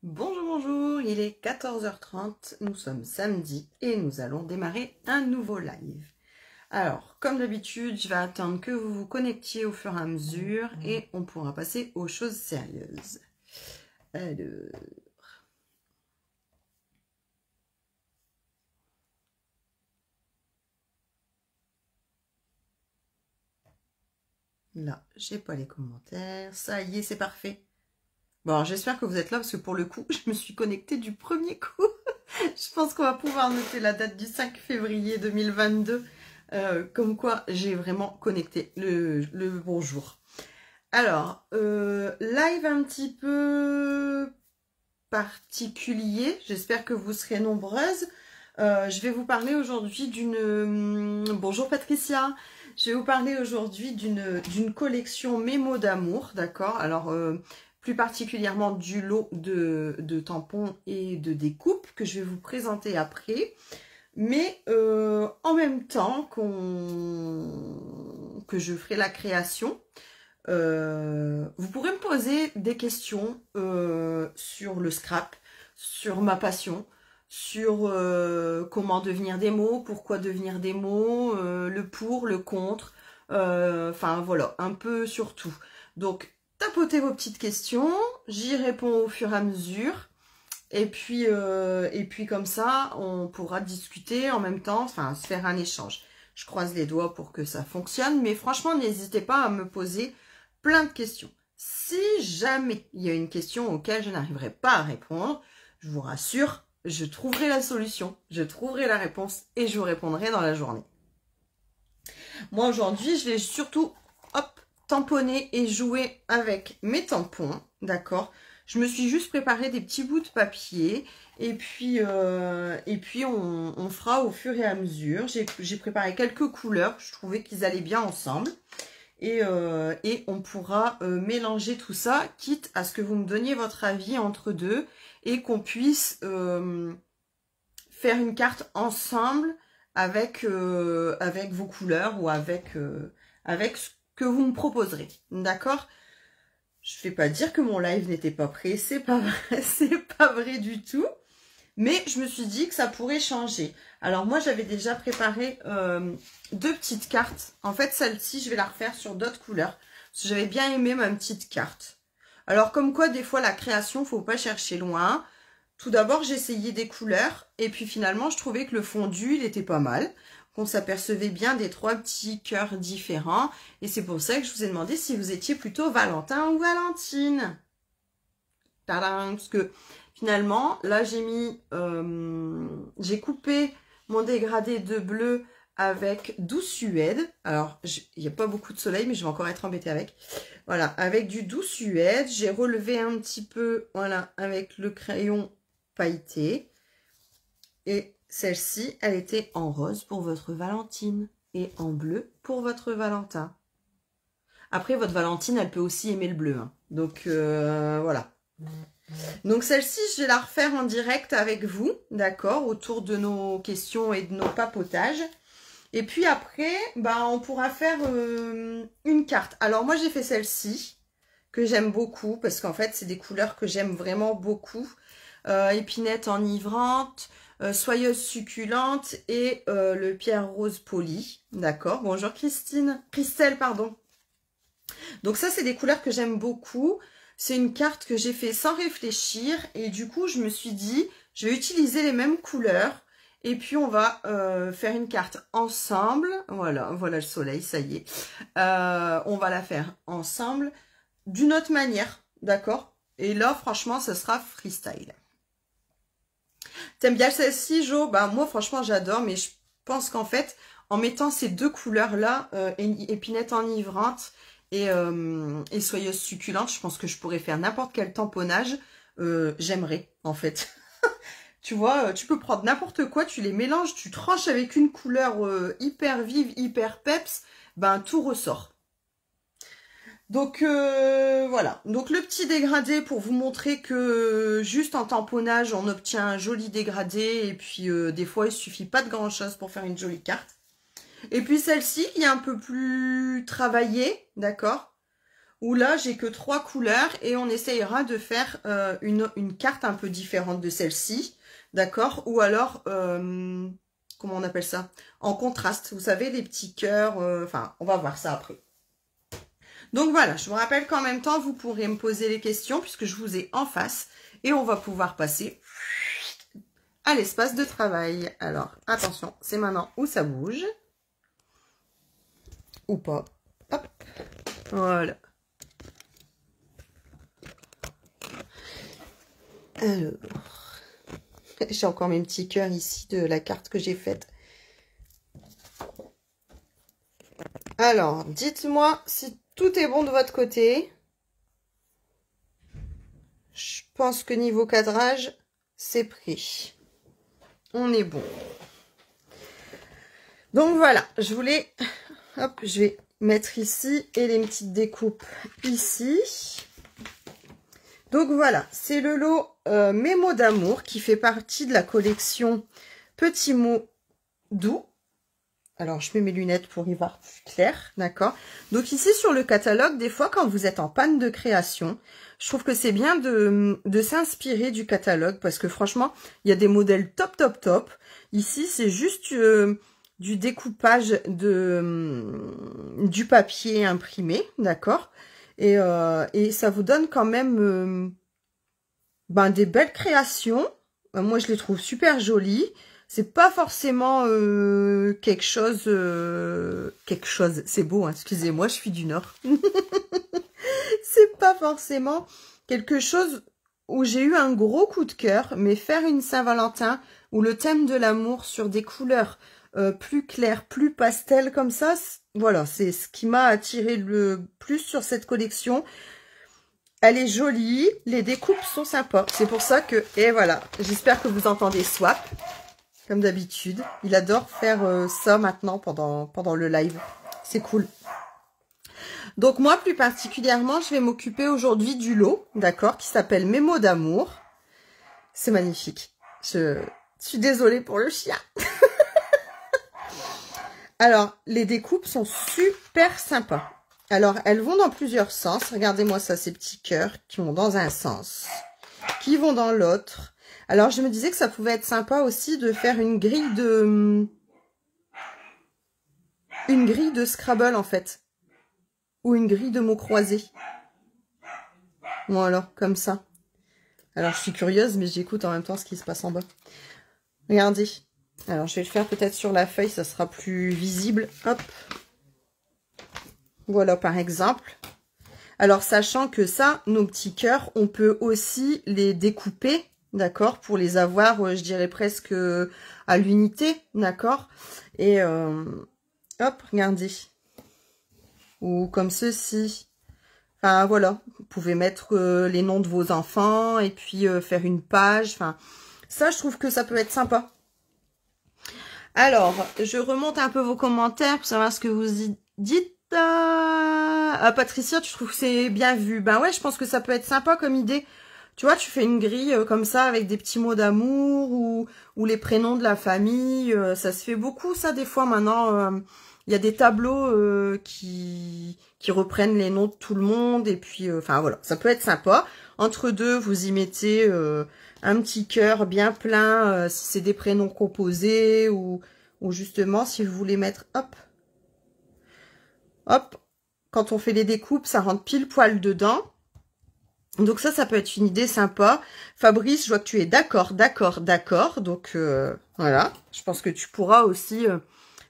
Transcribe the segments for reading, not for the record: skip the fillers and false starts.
Bonjour, bonjour, il est 14h30, nous sommes samedi et nous allons démarrer un nouveau live. Alors, comme d'habitude, je vais attendre que vous vous connectiez au fur et à mesure et on pourra passer aux choses sérieuses. Alors... Là, j'ai pas les commentaires, ça y est, c'est parfait. Bon, j'espère que vous êtes là parce que pour le coup, je me suis connectée du premier coup. Je pense qu'on va pouvoir noter la date du 5 février 2022. Comme quoi, j'ai vraiment connecté le bonjour. Alors, live un petit peu particulier. J'espère que vous serez nombreuses. Je vais vous parler aujourd'hui d'une... Bonjour Patricia. Je vais vous parler aujourd'hui d'une collection Mémo d'amour, d'accord? Alors, plus particulièrement du lot de tampons et de découpes que je vais vous présenter après. Mais en même temps que je ferai la création, vous pourrez me poser des questions sur le scrap, sur ma passion, sur comment devenir des mots, pourquoi devenir des mots, le pour, le contre, enfin voilà, un peu sur tout. Donc, tapotez vos petites questions, j'y réponds au fur et à mesure. Et puis comme ça, on pourra discuter en même temps, enfin se faire un échange. Je croise les doigts pour que ça fonctionne, mais franchement, n'hésitez pas à me poser plein de questions. Si jamais il y a une question auquel je n'arriverai pas à répondre, je vous rassure, je trouverai la solution, je trouverai la réponse et je vous répondrai dans la journée. Moi aujourd'hui, je vais surtout tamponner et jouer avec mes tampons, d'accord ? Je me suis juste préparé des petits bouts de papier et puis on fera au fur et à mesure. J'ai préparé quelques couleurs, je trouvais qu'ils allaient bien ensemble. Et on pourra mélanger tout ça, quitte à ce que vous me donniez votre avis entre deux et qu'on puisse faire une carte ensemble avec vos couleurs ou avec ce que vous me proposerez. D'accord ? Je ne vais pas dire que mon live n'était pas prêt, c'est pas vrai, c'est pas vrai du tout. Mais je me suis dit que ça pourrait changer. Alors moi, j'avais déjà préparé deux petites cartes. En fait, celle-ci, je vais la refaire sur d'autres couleurs. Parce que j'avais bien aimé ma petite carte. Alors, comme quoi, des fois, la création, faut pas chercher loin. Tout d'abord, j'ai essayé des couleurs. Et puis finalement, je trouvais que le fondu, il était pas mal. Qu'on s'apercevait bien des trois petits cœurs différents. Et c'est pour ça que je vous ai demandé si vous étiez plutôt Valentin ou Valentine. Tadam, parce que finalement, là, j'ai coupé mon dégradé de bleu avec Doux Suède. Alors, il n'y a pas beaucoup de soleil, mais je vais encore être embêtée avec. Voilà, avec du Doux Suède. J'ai relevé un petit peu, voilà, avec le crayon pailleté. Et celle-ci, elle était en rose pour votre Valentine et en bleu pour votre Valentin. Après, votre Valentine, elle peut aussi aimer le bleu. Hein. Donc, voilà. Donc celle-ci, je vais la refaire en direct avec vous, d'accord, autour de nos questions et de nos papotages. Et puis après, bah, on pourra faire une carte. Alors moi, j'ai fait celle-ci, que j'aime beaucoup, parce qu'en fait, c'est des couleurs que j'aime vraiment beaucoup. Épinette enivrante, soyeuse succulente et le pierre rose poli, d'accord. Bonjour Christelle, pardon. Donc ça, c'est des couleurs que j'aime beaucoup. C'est une carte que j'ai fait sans réfléchir et du coup, je me suis dit, je vais utiliser les mêmes couleurs et puis on va faire une carte ensemble. Voilà, voilà le soleil, ça y est. On va la faire ensemble d'une autre manière, d'accord? Et là, franchement, ce sera freestyle. T'aimes bien celle-ci, Jo? Bah moi, franchement, j'adore, mais je pense qu'en fait, en mettant ces deux couleurs-là, épinette enivrante, et soyeuse succulente, je pense que je pourrais faire n'importe quel tamponnage. J'aimerais, en fait. Tu vois, tu peux prendre n'importe quoi, tu les mélanges, tu tranches avec une couleur hyper vive, hyper peps, ben tout ressort. Donc voilà, donc le petit dégradé pour vous montrer que juste en tamponnage, on obtient un joli dégradé. Et puis des fois, il suffit pas de grand chose pour faire une jolie carte. Et puis celle-ci qui est un peu plus travaillée, d'accord, où là, j'ai que 3 couleurs et on essayera de faire une carte un peu différente de celle-ci, d'accord? Ou alors, comment on appelle ça? En contraste, vous savez, les petits cœurs, enfin, on va voir ça après. Donc voilà, je vous rappelle qu'en même temps, vous pourrez me poser les questions puisque je vous ai en face et on va pouvoir passer à l'espace de travail. Alors, attention, c'est maintenant où ça bouge. Ou pas. Hop, voilà. Alors, j'ai encore mes petits cœurs ici de la carte que j'ai faite. Alors, dites-moi si tout est bon de votre côté. Je pense que niveau cadrage, c'est pris. On est bon. Donc voilà, je voulais... Hop, je vais mettre ici et les petites découpes ici. Donc voilà, c'est le lot Mes mots d'amour qui fait partie de la collection Petits mots doux. Alors, je mets mes lunettes pour y voir plus clair, d'accord? Donc ici, sur le catalogue, des fois, quand vous êtes en panne de création, je trouve que c'est bien de s'inspirer du catalogue parce que franchement, il y a des modèles top, top, top. Ici, c'est juste du découpage du papier imprimé, d'accord? Et ça vous donne quand même des belles créations. Moi, je les trouve super jolies. C'est pas forcément quelque chose, c'est beau, hein, excusez-moi, je suis du Nord. C'est pas forcément quelque chose où j'ai eu un gros coup de cœur, mais faire une Saint-Valentin ou le thème de l'amour sur des couleurs plus claires, plus pastel comme ça, voilà, c'est ce qui m'a attiré le plus sur cette collection. Elle est jolie, les découpes sont sympas, c'est pour ça que, et voilà, j'espère que vous entendez Swap. Comme d'habitude, il adore faire ça maintenant pendant le live. C'est cool. Donc moi, plus particulièrement, je vais m'occuper aujourd'hui du lot, d'accord, qui s'appelle Mes mots d'amour. C'est magnifique. Je suis désolée pour le chien. Alors, les découpes sont super sympas. Alors, elles vont dans plusieurs sens. Regardez-moi ça, ces petits cœurs qui vont dans un sens, qui vont dans l'autre. Alors, je me disais que ça pouvait être sympa aussi de faire une grille de Scrabble, en fait. Ou une grille de mots croisés. Voilà, comme ça. Alors, je suis curieuse, mais j'écoute en même temps ce qui se passe en bas. Regardez. Alors, je vais le faire peut-être sur la feuille, ça sera plus visible. Hop. Voilà, par exemple. Alors, sachant que ça, nos petits cœurs, on peut aussi les découper. D'accord, pour les avoir, je dirais presque à l'unité, d'accord. Et hop, regardez. Ou comme ceci. Enfin, voilà, vous pouvez mettre les noms de vos enfants et puis faire une page. Enfin, ça, je trouve que ça peut être sympa. Alors, je remonte un peu vos commentaires pour savoir ce que vous y dites. Ah, Patricia, tu trouves que c'est bien vu? Ben ouais, je pense que ça peut être sympa comme idée. Tu vois, tu fais une grille comme ça avec des petits mots d'amour ou les prénoms de la famille. Ça se fait beaucoup, ça, des fois, maintenant. Il y a des tableaux qui reprennent les noms de tout le monde. Et puis, enfin, voilà, ça peut être sympa. Entre deux, vous y mettez un petit cœur bien plein si c'est des prénoms composés ou justement, si vous voulez mettre, hop, hop, quand on fait les découpes, ça rentre pile poil dedans. Donc ça peut être une idée sympa. Fabrice, je vois que tu es d'accord. Donc voilà, je pense que tu pourras aussi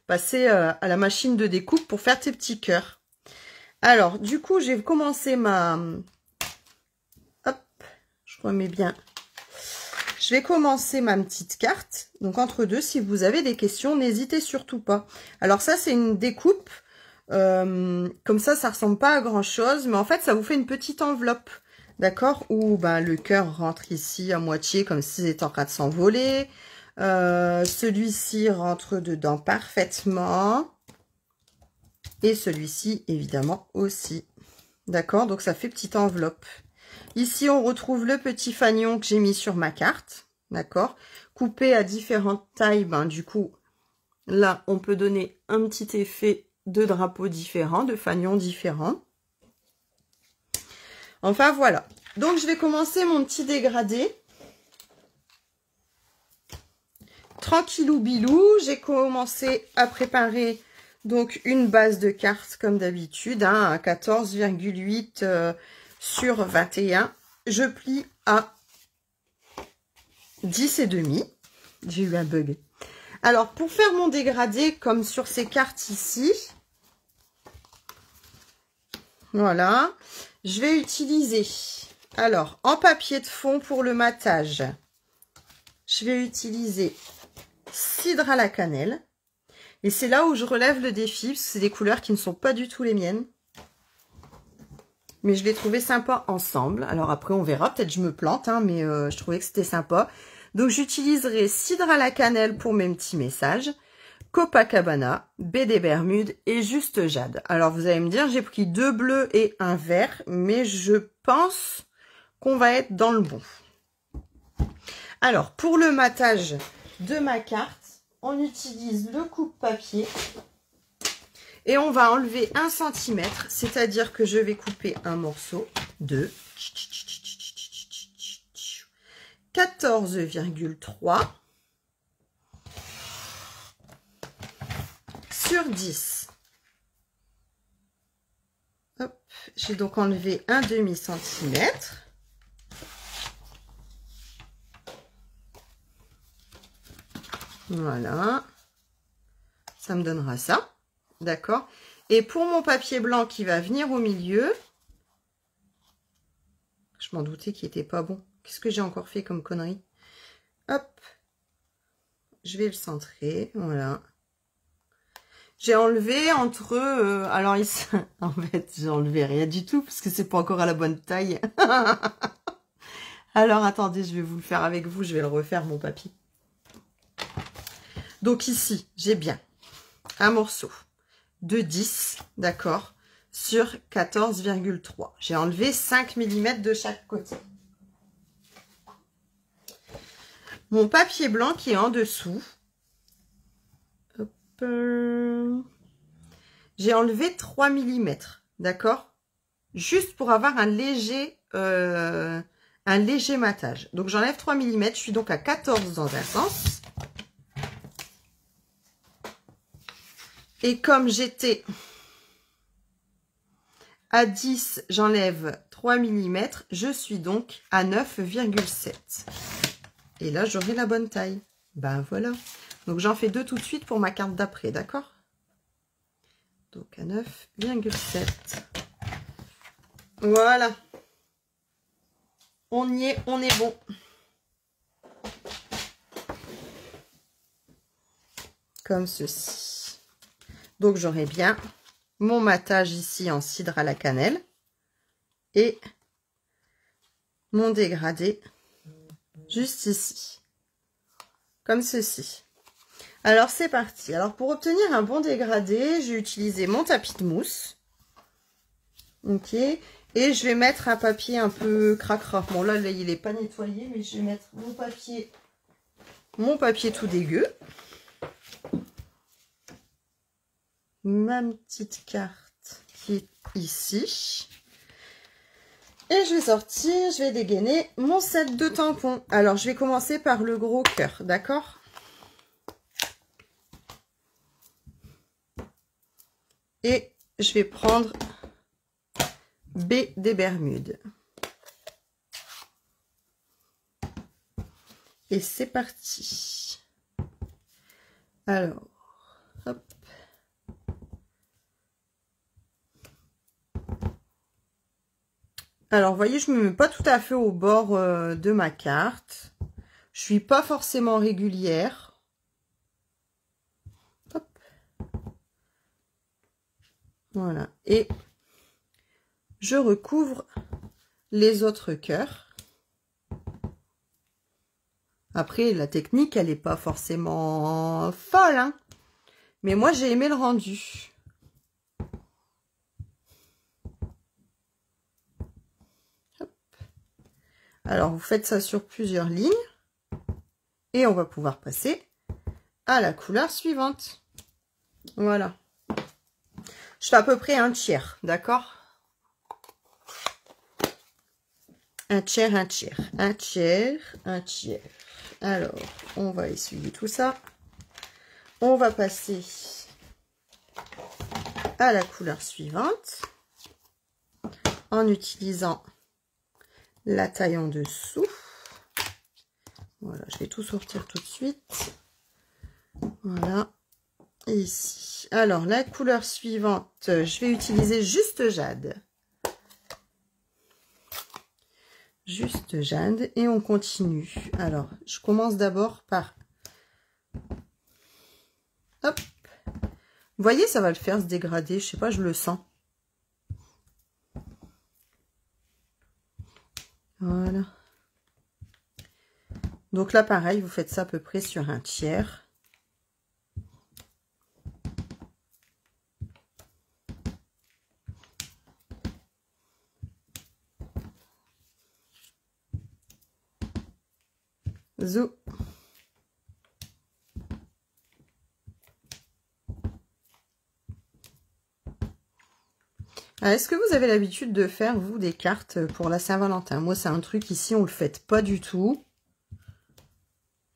passer à la machine de découpe pour faire tes petits cœurs. Alors, du coup, j'ai commencé ma... Hop, je remets bien. Je vais commencer ma petite carte. Donc entre deux, si vous avez des questions, n'hésitez surtout pas. Alors ça, c'est une découpe. Comme ça ressemble pas à grand chose, mais en fait, ça vous fait une petite enveloppe. D'accord, où le cœur rentre ici à moitié comme s'il était en train de s'envoler. Celui-ci rentre dedans parfaitement. Et celui-ci, évidemment, aussi. D'accord, donc ça fait petite enveloppe. Ici, on retrouve le petit fanion que j'ai mis sur ma carte. D'accord, coupé à différentes tailles. Du coup, là, on peut donner un petit effet de drapeau différent, de fanion différent. Enfin, voilà. Donc, je vais commencer mon petit dégradé. Tranquillou bilou, j'ai commencé à préparer donc une base de cartes comme d'habitude, hein, à 14,8 sur 21. Je plie à 10,5. J'ai eu un bug. Alors, pour faire mon dégradé, comme sur ces cartes ici, voilà, je vais utiliser, alors, en papier de fond pour le matage, je vais utiliser cidre à la cannelle. Et c'est là où je relève le défi, parce que c'est des couleurs qui ne sont pas du tout les miennes. Mais je les trouvais sympas ensemble. Alors après, on verra, peut-être je me plante, hein, mais je trouvais que c'était sympa. Donc j'utiliserai cidre à la cannelle pour mes petits messages, Copacabana, baie des Bermudes et juste jade. Alors vous allez me dire, j'ai pris 2 bleus et un vert, mais je pense qu'on va être dans le bon. Alors pour le matage de ma carte, on utilise le coupe-papier et on va enlever 1 cm, c'est-à-dire que je vais couper un morceau de 14,3 sur 10. Hop, j'ai donc enlevé un demi-centimètre. Voilà, ça me donnera ça, d'accord. Et pour mon papier blanc qui va venir au milieu, je m'en doutais qu'il n'était pas bon. Qu'est-ce que j'ai encore fait comme connerie? Hop, je vais le centrer, voilà. J'ai enlevé entre, alors ici, en fait, j'ai enlevé rien du tout parce que c'est pas encore à la bonne taille. Alors attendez, je vais vous le faire avec vous, je vais le refaire mon papier. Donc ici, j'ai bien un morceau de 10, d'accord, sur 14,3. J'ai enlevé 5 mm de chaque côté. Mon papier blanc qui est en dessous. J'ai enlevé 3 mm, d'accord, juste pour avoir un léger matage. Donc j'enlève 3 mm, je suis donc à 14 dans un sens. Et comme j'étais à 10, j'enlève 3 mm, je suis donc à 9,7. Et là, j'aurai la bonne taille. Ben voilà. Donc j'en fais 2 tout de suite pour ma carte d'après, d'accord? Donc à 9,7. Voilà. On y est, on est bon. Comme ceci. Donc j'aurai bien mon matage ici en cidre à la cannelle et mon dégradé juste ici, comme ceci. Alors c'est parti. Alors pour obtenir un bon dégradé, j'ai utilisé mon tapis de mousse. Ok. Et je vais mettre un papier un peu cracra. Bon là il n'est pas nettoyé, mais je vais mettre mon papier tout dégueu. Ma petite carte qui est ici. Et je vais sortir, je vais dégainer mon set de tampons. Alors, je vais commencer par le gros cœur, d'accord? Et je vais prendre baie des Bermudes. Et c'est parti. Alors, hop. Alors, vous voyez, je ne me mets pas tout à fait au bord de ma carte. Je suis pas forcément régulière. Hop. Voilà. Et je recouvre les autres cœurs. Après, la technique, elle n'est pas forcément folle, hein. Mais moi, j'ai aimé le rendu. Alors, vous faites ça sur plusieurs lignes. Et on va pouvoir passer à la couleur suivante. Voilà. Je fais à peu près un tiers, d'accord? un tiers, un tiers, un tiers, un tiers. Alors, on va essuyer tout ça. On va passer à la couleur suivante en utilisant la taille en dessous. Voilà, je vais tout sortir tout de suite. Voilà, et ici. Alors, la couleur suivante, je vais utiliser juste jade. Juste jade, et on continue. Alors, je commence d'abord par... Hop. Vous voyez, ça va le faire se dégrader. Je sais pas, je le sens. Voilà. Donc là, pareil, vous faites ça à peu près sur un tiers. Zou. Est-ce que vous avez l'habitude de faire, vous, des cartes pour la Saint-Valentin? Moi, c'est un truc ici, on le fait pas du tout.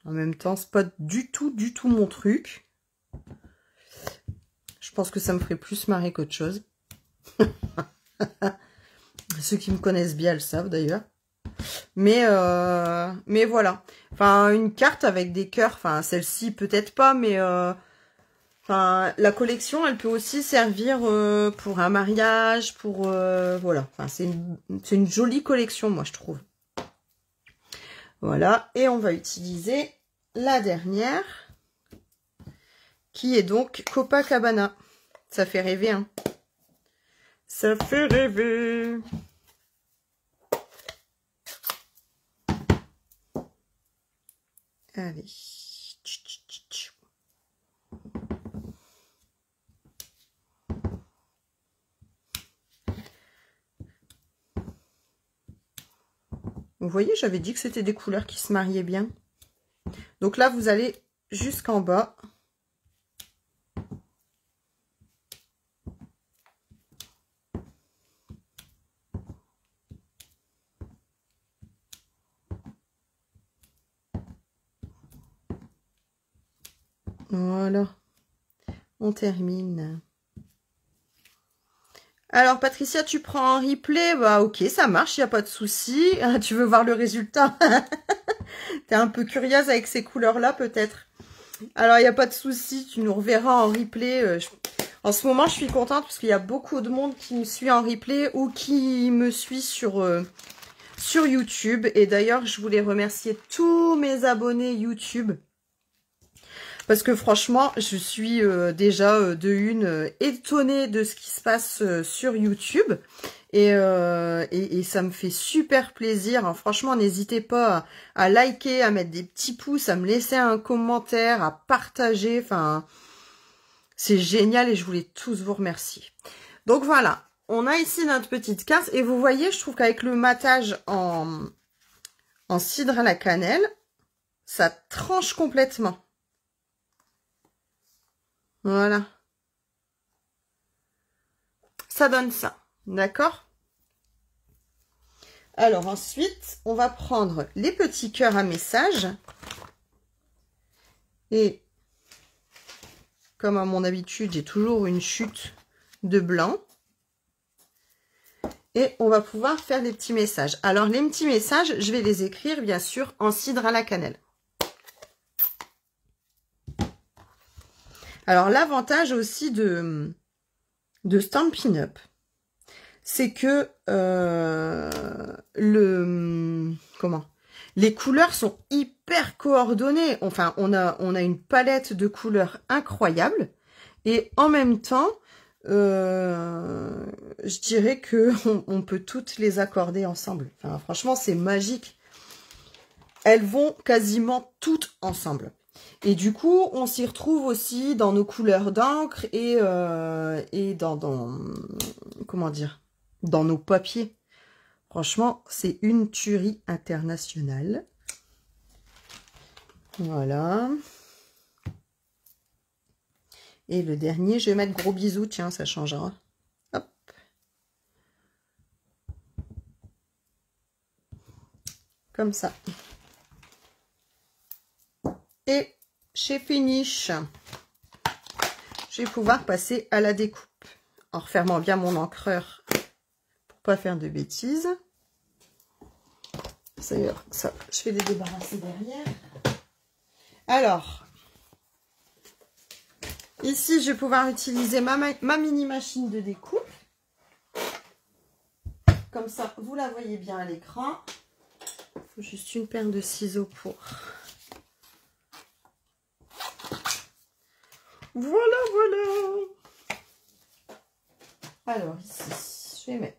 En même temps, c'est pas du tout mon truc. Je pense que ça me ferait plus marrer qu'autre chose. Ceux qui me connaissent bien le savent d'ailleurs. Mais voilà. Enfin, une carte avec des cœurs. Enfin, celle-ci peut-être pas, mais enfin, la collection, elle peut aussi servir pour un mariage, pour voilà. Enfin, c'est une jolie collection, moi je trouve. Voilà. Et on va utiliser la dernière, qui est donc Copacabana. Ça fait rêver, hein. Ça fait rêver. Allez. Vous voyez, j'avais dit que c'était des couleurs qui se mariaient bien. Donc là, vous allez jusqu'en bas. Voilà. On termine. Alors, Patricia, tu prends un replay? Bah, ok, ça marche, il n'y a pas de souci. Tu veux voir le résultat? T'es un peu curieuse avec ces couleurs-là, peut-être. Alors, il n'y a pas de souci, tu nous reverras en replay. En ce moment, je suis contente parce qu'il y a beaucoup de monde qui me suit en replay ou qui me suit sur YouTube. Et d'ailleurs, je voulais remercier tous mes abonnés YouTube. Parce que franchement, je suis déjà étonnée de ce qui se passe sur YouTube. Et ça me fait super plaisir. Hein. Franchement, n'hésitez pas à liker, à mettre des petits pouces, à me laisser un commentaire, à partager. Enfin, c'est génial et je voulais tous vous remercier. Donc voilà, on a ici notre petite carte. Et vous voyez, je trouve qu'avec le matage en cidre à la cannelle, ça tranche complètement. Voilà. Ça donne ça. D'accord? Alors ensuite, on va prendre les petits cœurs à message. Et comme à mon habitude, j'ai toujours une chute de blanc. Et on va pouvoir faire des petits messages. Alors les petits messages, je vais les écrire bien sûr en cidre à la cannelle. Alors l'avantage aussi de Stampin' Up, c'est que les couleurs sont hyper coordonnées. Enfin, on a une palette de couleurs incroyable. Et en même temps, je dirais que on peut toutes les accorder ensemble. Enfin, franchement, c'est magique. Elles vont quasiment toutes ensemble. Et du coup, on s'y retrouve aussi dans nos couleurs d'encre et comment dire, dans nos papiers. Franchement, c'est une tuerie internationale. Voilà. Et le dernier, je vais mettre gros bisous. Tiens, ça changera. Hop. comme ça. Et chez Finish, je vais pouvoir passer à la découpe en refermant bien mon encreur pour pas faire de bêtises. D'ailleurs, ça, je vais les débarrasser derrière. Alors, ici, je vais pouvoir utiliser ma mini machine de découpe. Comme ça, vous la voyez bien à l'écran. Il faut juste une paire de ciseaux pour... Voilà, voilà. Alors, ici, je vais mettre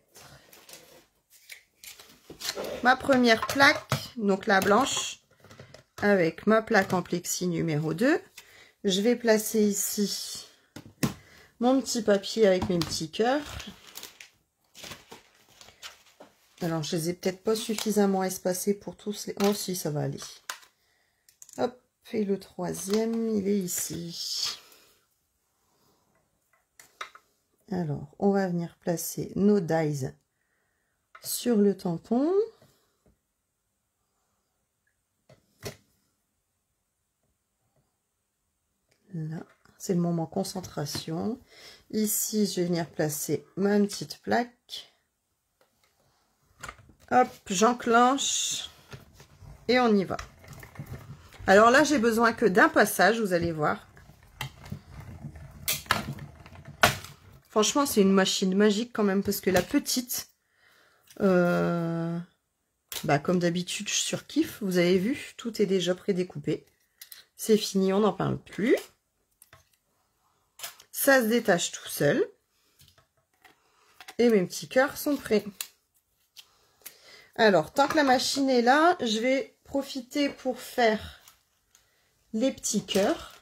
ma première plaque, donc la blanche, avec ma plaque en plexi numéro 2. Je vais placer ici mon petit papier avec mes petits cœurs. Alors, je les ai peut-être pas suffisamment espacés pour tous les... Oh, si, ça va aller. Hop, et le troisième, il est ici. Alors, on va venir placer nos dies sur le tampon. Là, c'est le moment concentration. Ici, je vais venir placer ma petite plaque. Hop, j'enclenche et on y va. Alors là, j'ai besoin que d'un passage, vous allez voir. Franchement, c'est une machine magique quand même, parce que la petite, comme d'habitude, je surkiffe. Vous avez vu, tout est déjà prédécoupé. C'est fini, on n'en parle plus. Ça se détache tout seul. Et mes petits cœurs sont prêts. Alors, tant que la machine est là, je vais profiter pour faire les petits cœurs.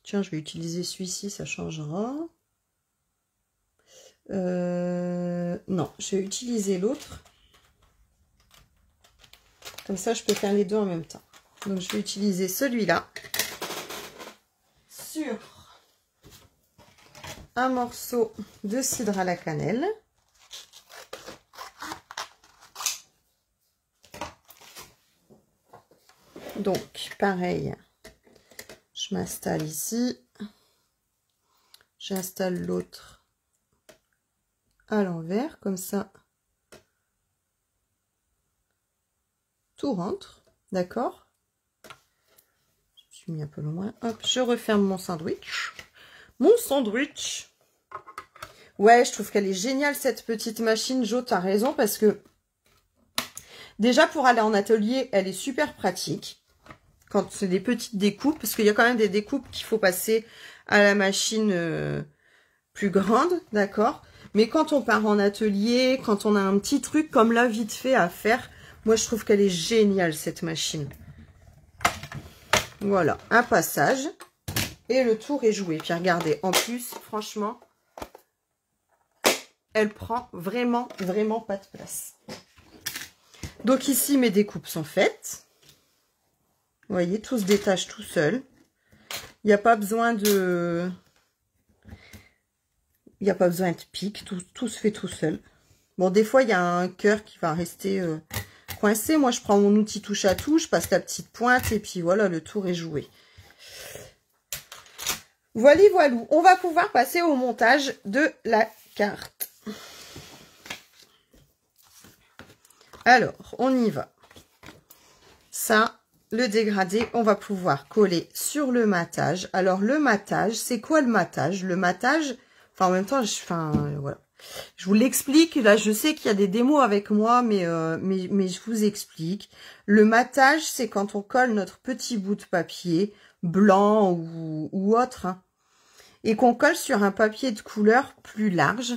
Tiens, je vais utiliser celui-ci, ça changera. Non, je vais utiliser l'autre. Comme ça, je peux faire les deux en même temps. Donc, je vais utiliser celui-là sur un morceau de cidre à la cannelle. Donc, pareil, je m'installe ici. J'installe l'autre à l'envers, comme ça. Tout rentre, d'accord? Je me suis mis un peu loin. Hop, je referme mon sandwich. Mon sandwich. Ouais, je trouve qu'elle est géniale, cette petite machine. Jo, t'as raison, parce que déjà, pour aller en atelier, elle est super pratique. Quand c'est des petites découpes, parce qu'il y a quand même des découpes qu'il faut passer à la machine plus grande, d'accord? Mais quand on part en atelier, quand on a un petit truc comme là, vite fait à faire, moi, je trouve qu'elle est géniale, cette machine. Voilà, un passage. Et le tour est joué. Puis regardez, en plus, franchement, elle prend vraiment, vraiment pas de place. Donc ici, mes découpes sont faites. Vous voyez, tout se détache tout seul. Il n'y a pas besoin de... Il n'y a pas besoin de pique. Tout se fait tout seul. Bon, des fois, il y a un cœur qui va rester coincé. Moi, je prends mon outil touche à touche, je passe la petite pointe et puis voilà, le tour est joué. Voilà, voilà. On va pouvoir passer au montage de la carte. Alors, on y va. Ça, le dégradé, on va pouvoir coller sur le matage. Alors, le matage, c'est quoi le matage? Le matage, enfin, en même temps, voilà. Je vous l'explique. Là, je sais qu'il y a des démos avec moi, mais je vous explique. Le matage, c'est quand on colle notre petit bout de papier, blanc ou autre, hein, et qu'on colle sur un papier de couleur plus large.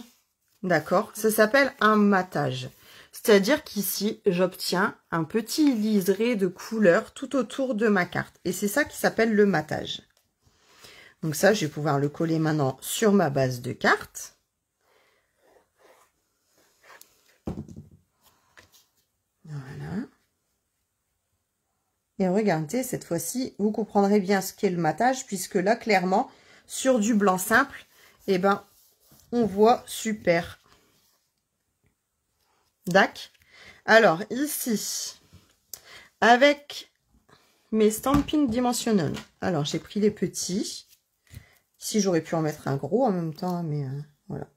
D'accord? Ça s'appelle un matage. C'est-à-dire qu'ici, j'obtiens un petit liseré de couleur tout autour de ma carte. Et c'est ça qui s'appelle le matage. Donc ça, je vais pouvoir le coller maintenant sur ma base de carte. Voilà. Et regardez, cette fois-ci, vous comprendrez bien ce qu'est le matage, puisque là, clairement, sur du blanc simple, eh ben, on voit super. Dac. Alors, ici, avec mes Stampin' Dimensional. Alors, j'ai pris les petits. Ici, j'aurais pu en mettre un gros en même temps, mais voilà.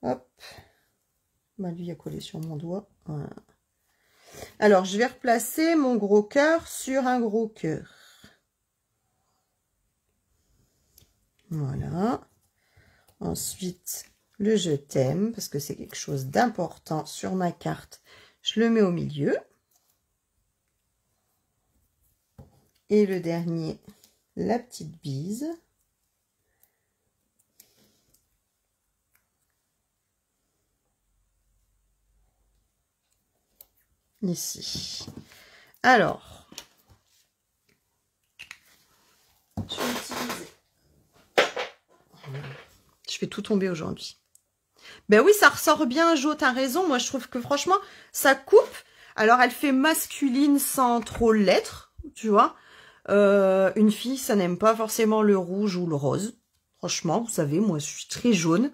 Hop. Bah, lui, il a collé sur mon doigt. Voilà. Alors, je vais replacer mon gros cœur sur un gros cœur. Voilà. Ensuite, le je t'aime, parce que c'est quelque chose d'important sur ma carte. Je le mets au milieu. Et le dernier, la petite bise. Ici. Alors, je vais utiliser. Je fais tout tomber aujourd'hui. Ben oui, ça ressort bien, Jo, t'as raison. Moi, je trouve que franchement, ça coupe. Alors, elle fait masculine sans trop l'être, tu vois. Une fille, ça n'aime pas forcément le rouge ou le rose. Franchement, vous savez, moi, je suis très jaune.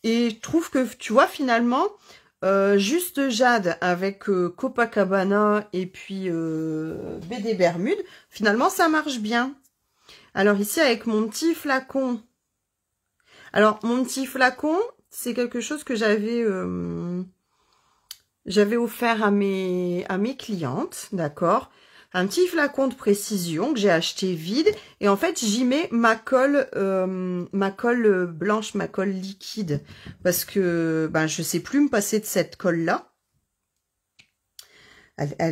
Et je trouve que, tu vois, finalement, juste Jade avec Copacabana et puis BD Bermude, finalement, ça marche bien. Alors ici, avec mon petit flacon. Alors, mon petit flacon, c'est quelque chose que j'avais offert à mes clientes, d'accord? Un petit flacon de précision que j'ai acheté vide. Et en fait, j'y mets ma colle blanche, ma colle liquide. Parce que ben, je sais plus me passer de cette colle-là.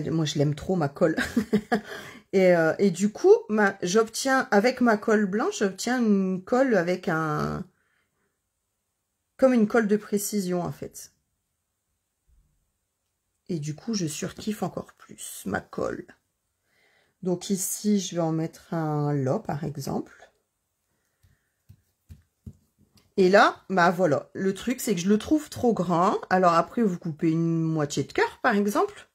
Moi, je l'aime trop, ma colle. et du coup, j'obtiens, avec ma colle blanche, j'obtiens une colle avec un... comme une colle de précision, en fait. Et du coup, je surkiffe encore plus ma colle. Donc ici, je vais en mettre un là, par exemple. Et là, bah voilà. Le truc, c'est que je le trouve trop grand. Alors après, vous coupez une moitié de cœur, par exemple.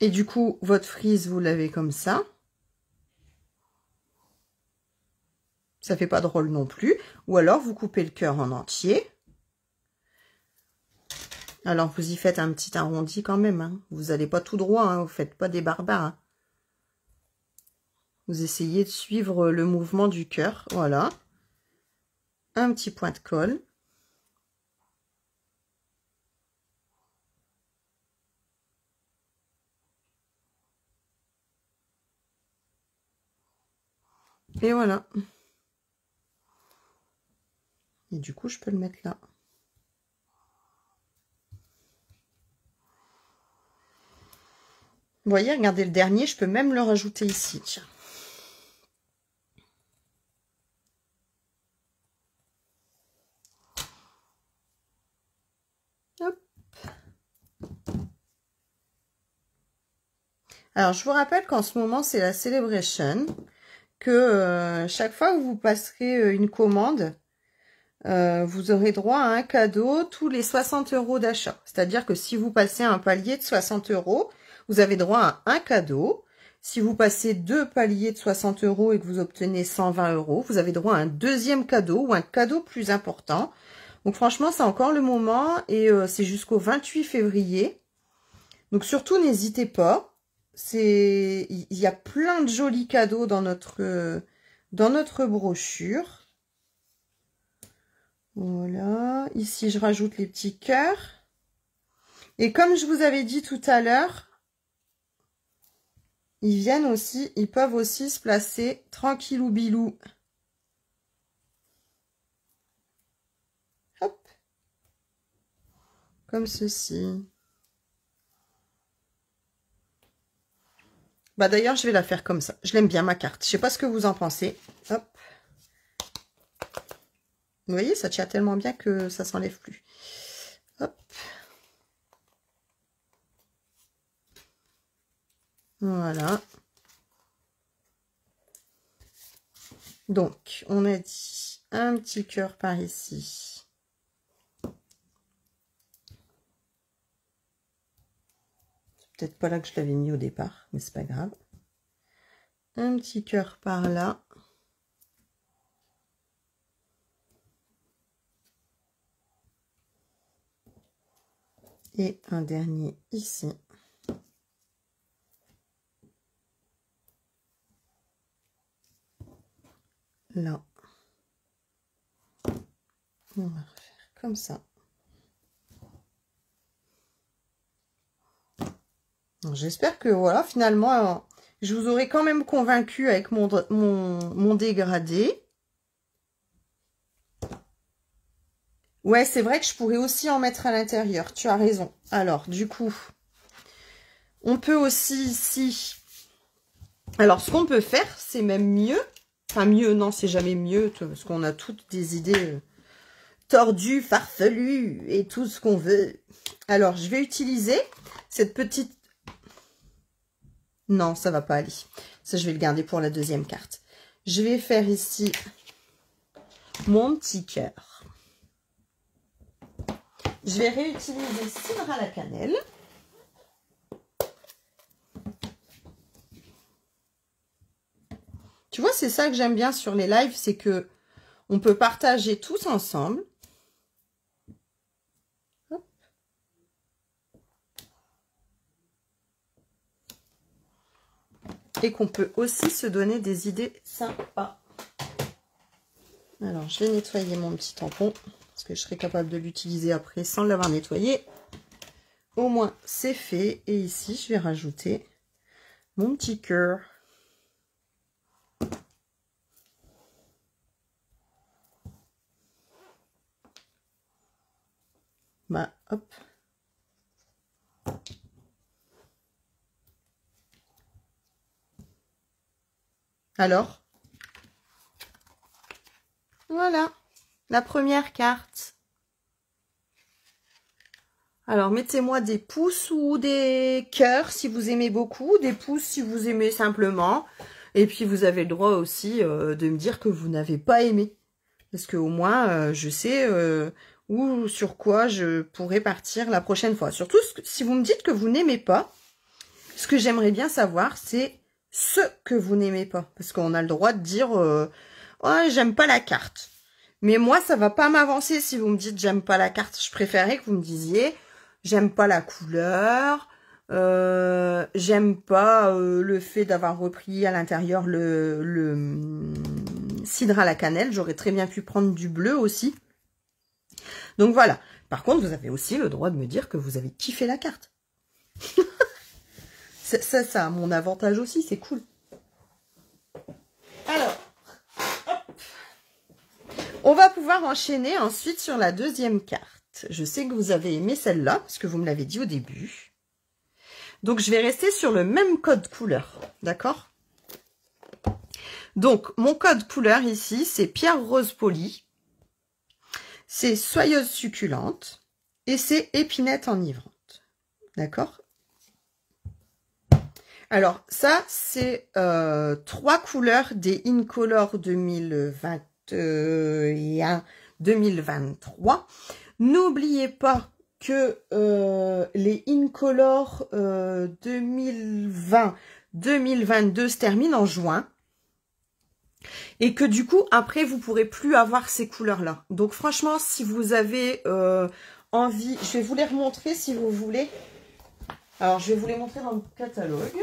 Et du coup, votre frise, vous l'avez comme ça. Ça fait pas drôle non plus. Ou alors, vous coupez le cœur en entier. Alors, vous y faites un petit arrondi quand même. Hein. Vous n'allez pas tout droit. Hein. Vous faites pas des barbares. Hein. Vous essayez de suivre le mouvement du cœur. Voilà. Un petit point de colle. Et voilà. Et du coup, je peux le mettre là. Vous voyez, regardez le dernier, je peux même le rajouter ici. Tiens. Hop. Alors, je vous rappelle qu'en ce moment, c'est la Celebration, que chaque fois que vous passerez une commande, vous aurez droit à un cadeau tous les 60 € d'achat. C'est-à-dire que si vous passez un palier de 60 €, vous avez droit à un cadeau. Si vous passez 2 paliers de 60 € et que vous obtenez 120 €, vous avez droit à un deuxième cadeau ou un cadeau plus important. Donc franchement, c'est encore le moment et c'est jusqu'au 28 février. Donc surtout, n'hésitez pas. Il y a plein de jolis cadeaux dans notre brochure. Voilà. Ici, je rajoute les petits cœurs. Et comme je vous avais dit tout à l'heure, ils peuvent aussi se placer tranquillou bilou. Hop. Comme ceci. Bah d'ailleurs, je vais la faire comme ça. Je l'aime bien, ma carte. Je sais pas ce que vous en pensez. Hop. Vous voyez, ça tient tellement bien que ça s'enlève plus. Hop. Voilà. Donc, on a dit un petit cœur par ici. C'est peut-être pas là que je l'avais mis au départ, mais c'est pas grave. Un petit cœur par là. Et un dernier ici. Là. On va faire comme ça. J'espère que voilà, finalement, je vous aurai quand même convaincu avec mon dégradé. Ouais, c'est vrai que je pourrais aussi en mettre à l'intérieur. Tu as raison. Alors, du coup, on peut aussi ici... Alors, ce qu'on peut faire, c'est même mieux. Enfin, mieux, non, c'est jamais mieux, parce qu'on a toutes des idées tordues, farfelues et tout ce qu'on veut. Alors, je vais utiliser cette petite... Non, ça va pas aller. Ça, je vais le garder pour la deuxième carte. Je vais faire ici mon petit cœur. Je vais réutiliser cidre à la cannelle. Tu vois, c'est ça que j'aime bien sur les lives, c'est que on peut partager tous ensemble. Hop. Et qu'on peut aussi se donner des idées sympas. Alors, je vais nettoyer mon petit tampon, parce que je serai capable de l'utiliser après sans l'avoir nettoyé. Au moins, c'est fait. Et ici, je vais rajouter mon petit cœur. Bah, hop. Alors, voilà, la première carte. Alors, mettez-moi des pouces ou des cœurs si vous aimez beaucoup, des pouces si vous aimez simplement. Et puis, vous avez le droit aussi de me dire que vous n'avez pas aimé. Parce qu'au moins, je sais où, sur quoi je pourrais partir la prochaine fois. Surtout, si vous me dites que vous n'aimez pas, ce que j'aimerais bien savoir, c'est ce que vous n'aimez pas. Parce qu'on a le droit de dire ouais, j'aime pas la carte. Mais moi, ça va pas m'avancer si vous me dites j'aime pas la carte. Je préférais que vous me disiez j'aime pas la couleur, j'aime pas le fait d'avoir repris à l'intérieur le cidre à la cannelle. J'aurais très bien pu prendre du bleu aussi. Donc voilà. Par contre, vous avez aussi le droit de me dire que vous avez kiffé la carte. Ça a mon avantage aussi, c'est cool. Alors, hop. On va pouvoir enchaîner ensuite sur la deuxième carte. Je sais que vous avez aimé celle-là, parce que vous me l'avez dit au début. Donc, je vais rester sur le même code couleur, d'accord? Donc, mon code couleur ici, c'est pierre rose polie, c'est soyeuse succulente et c'est épinette enivrante, d'accord? Alors, ça, c'est 3 couleurs des Incolor 2021-2023. N'oubliez pas que les Incolor 2020-2022 se terminent en juin. Et que du coup, après, vous pourrez plus avoir ces couleurs-là. Donc, franchement, si vous avez envie... Je vais vous les remontrer si vous voulez. Alors, je vais vous les montrer dans le catalogue.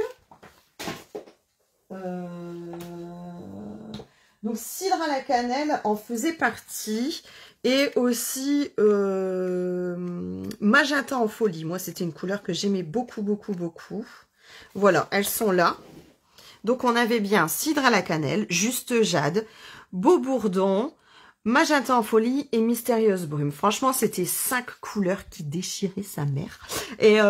Donc, cidre à la cannelle en faisait partie. Et aussi magenta en folie. Moi, c'était une couleur que j'aimais beaucoup, beaucoup, beaucoup. Voilà, elles sont là. Donc, on avait bien cidre à la cannelle, juste jade, beau bourdon, magenta en folie et mystérieuse brume. Franchement, c'était 5 couleurs qui déchiraient sa mère. Et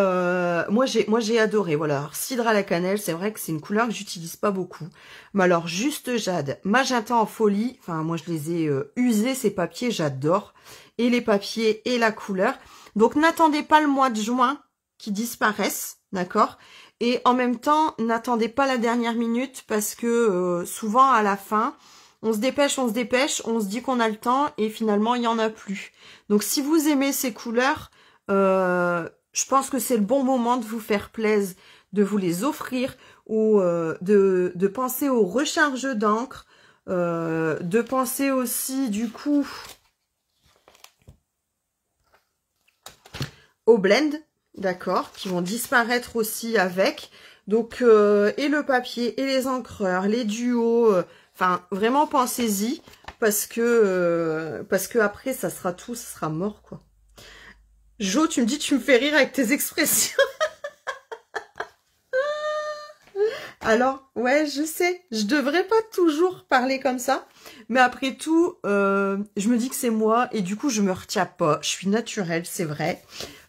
moi, j'ai adoré. Voilà, alors, cidre à la cannelle, c'est vrai que c'est une couleur que j'utilise pas beaucoup. Mais alors, juste jade, magenta en folie, enfin, moi, je les ai usés, ces papiers, j'adore. Et les papiers et la couleur. Donc, n'attendez pas le mois de juin qui disparaissent, d'accord ? Et en même temps, n'attendez pas la dernière minute parce que souvent, à la fin... on se dépêche, on se dit qu'on a le temps et finalement, il n'y en a plus. Donc, si vous aimez ces couleurs, je pense que c'est le bon moment de vous faire plaisir, de vous les offrir ou de penser aux recharges d'encre, de penser aussi, du coup, au blend, d'accord, qui vont disparaître aussi avec. Donc, et le papier, et les encreurs, les duos, enfin, vraiment pensez-y, parce que après, ça sera tout, ça sera mort, quoi. Jo, tu me dis, tu me fais rire avec tes expressions. Alors, ouais, je sais, je devrais pas toujours parler comme ça, mais après tout, je me dis que c'est moi, et du coup, je me retiens pas. Je suis naturelle, c'est vrai.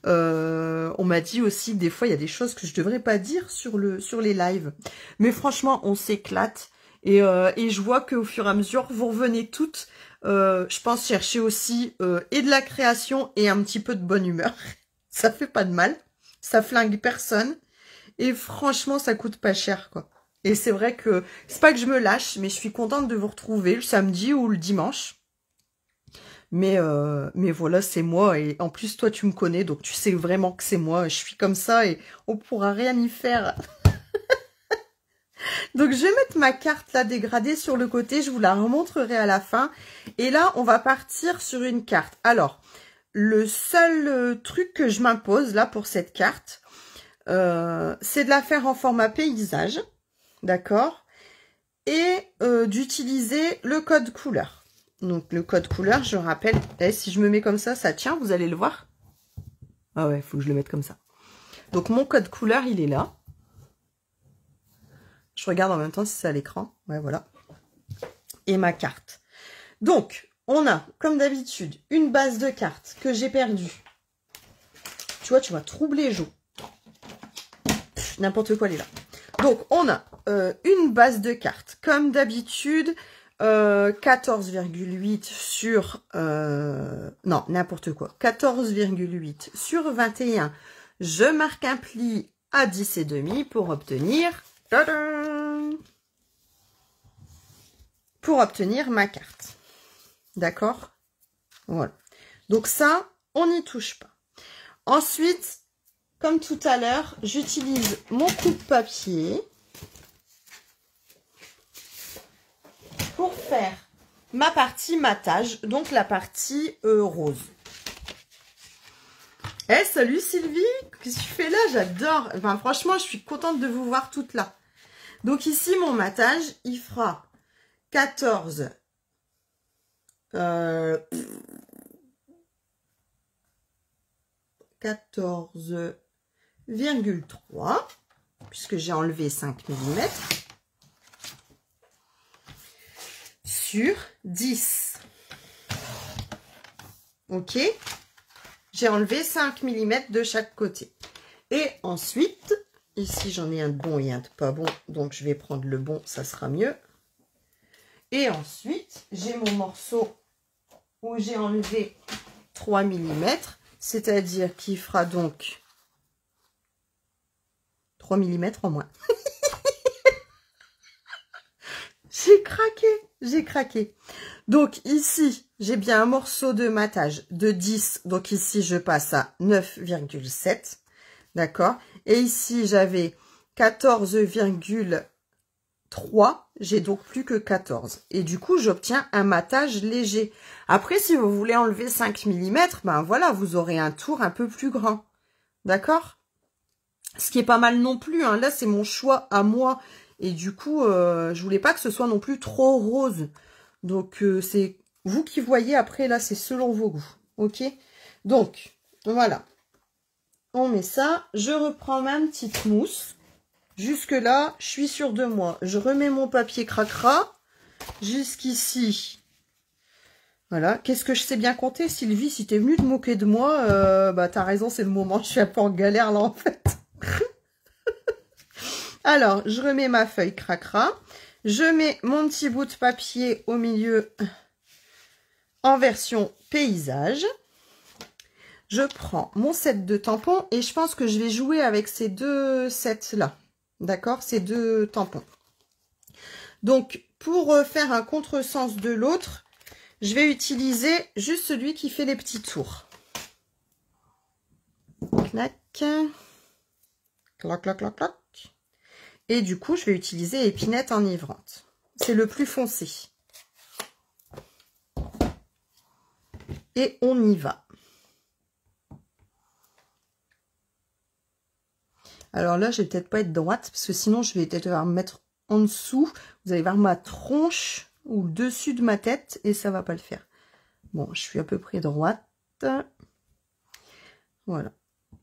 On m'a dit aussi que des fois, il y a des choses que je devrais pas dire sur les lives. Mais franchement, on s'éclate, et je vois qu'au fur et à mesure, vous revenez toutes, je pense chercher aussi et de la création, et un petit peu de bonne humeur. Ça fait pas de mal, ça flingue personne. Et franchement, ça coûte pas cher, quoi. Et c'est vrai que, c'est pas que je me lâche, mais je suis contente de vous retrouver le samedi ou le dimanche. Mais voilà, c'est moi. Et en plus, toi, tu me connais, donc tu sais vraiment que c'est moi. Je suis comme ça et on pourra rien y faire. Donc, je vais mettre ma carte là dégradée sur le côté. Je vous la remontrerai à la fin. Et là, on va partir sur une carte. Alors, le seul truc que je m'impose là pour cette carte, c'est de la faire en format paysage, d'accord, et d'utiliser le code couleur. Donc le code couleur, je rappelle, si je me mets comme ça tient, vous allez le voir. Ah ouais, il faut que je le mette comme ça. Donc mon code couleur, il est là. Je regarde en même temps si c'est à l'écran. Ouais, voilà. Et ma carte. Donc, on a, comme d'habitude, une base de cartes que j'ai perdue. Tu vois, tu vas troubler Jo. N'importe quoi, elle est là. Donc, on a une base de cartes. Comme d'habitude, 14,8 sur... non, n'importe quoi. 14,8 sur 21. Je marque un pli à 10,5 pour obtenir... Pour obtenir ma carte. D'accord? Voilà. Donc ça, on n'y touche pas. Ensuite... Comme tout à l'heure, j'utilise mon coupe-papier pour faire ma partie matage, donc la partie rose. Eh, salut Sylvie, qu'est-ce que tu fais là? J'adore. Enfin, franchement, je suis contente de vous voir toutes là. Donc ici, mon matage, il fera 14... 14,3 puisque j'ai enlevé 5 mm sur 10. Ok, j'ai enlevé 5 mm de chaque côté. Et ensuite, ici j'en ai un de bon et un de pas bon, donc je vais prendre le bon, ça sera mieux. Et ensuite, j'ai mon morceau où j'ai enlevé 3 mm, c'est-à-dire qu'il fera donc 3 mm en moins. J'ai craqué, j'ai craqué. Donc ici, j'ai bien un morceau de matage de 10. Donc ici, je passe à 9,7. D'accord? Et ici, j'avais 14,3. J'ai donc plus que 14. Et du coup, j'obtiens un matage léger. Après, si vous voulez enlever 5 mm, ben voilà, vous aurez un tour un peu plus grand. D'accord? Ce qui est pas mal non plus, hein. Là, c'est mon choix à moi. Et du coup, je voulais pas que ce soit non plus trop rose. Donc, c'est vous qui voyez. Après, là, c'est selon vos goûts. Ok? Donc, voilà. On met ça. Je reprends ma petite mousse. Jusque-là, je suis sûre de moi. Je remets mon papier cracra. Jusqu'ici. Voilà. Qu'est-ce que je sais bien compter, Sylvie? Si t'es venue te moquer de moi, bah, t'as raison, c'est le moment. Je suis un peu en galère, là, en fait. Alors, je remets ma feuille cracra. Je mets mon petit bout de papier au milieu en version paysage. Je prends mon set de tampons et je pense que je vais jouer avec ces deux sets-là. D'accord? Ces deux tampons. Donc, pour faire un contresens de l'autre, je vais utiliser juste celui qui fait les petits tours. Clac. Clac, clac, clac, clac. Et du coup, je vais utiliser épinette enivrante. C'est le plus foncé. Et on y va. Alors là, je vais peut-être pas être droite, parce que sinon, je vais peut-être devoir me mettre en dessous. Vous allez voir ma tronche ou le dessus de ma tête, et ça va pas le faire. Bon, je suis à peu près droite. Voilà.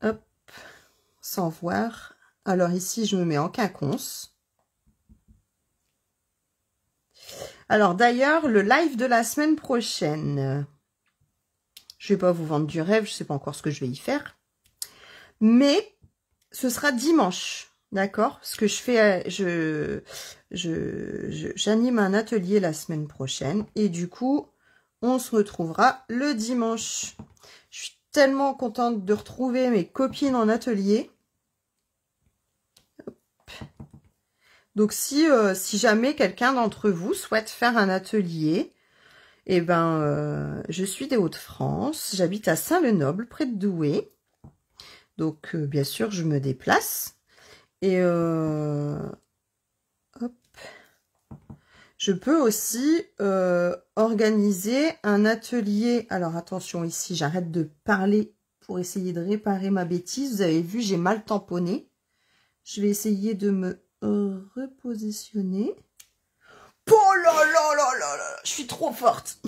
Hop. Sans voir. Alors ici, je me mets en quinconce. Alors d'ailleurs, le live de la semaine prochaine, je vais pas vous vendre du rêve, je sais pas encore ce que je vais y faire. Mais ce sera dimanche, d'accord? Parce que je fais, j'anime un atelier la semaine prochaine. Et du coup, on se retrouvera le dimanche. Je suis tellement contente de retrouver mes copines en atelier. Donc, si jamais quelqu'un d'entre vous souhaite faire un atelier, eh ben, je suis des Hauts-de-France, j'habite à Saint-Lenoble, près de Douai. Donc, bien sûr, je me déplace. Et hop. Je peux aussi organiser un atelier. Alors, attention, ici, j'arrête de parler pour essayer de réparer ma bêtise. Vous avez vu, j'ai mal tamponné. Je vais essayer de me repositionner. Oh là là là là là, je suis trop forte.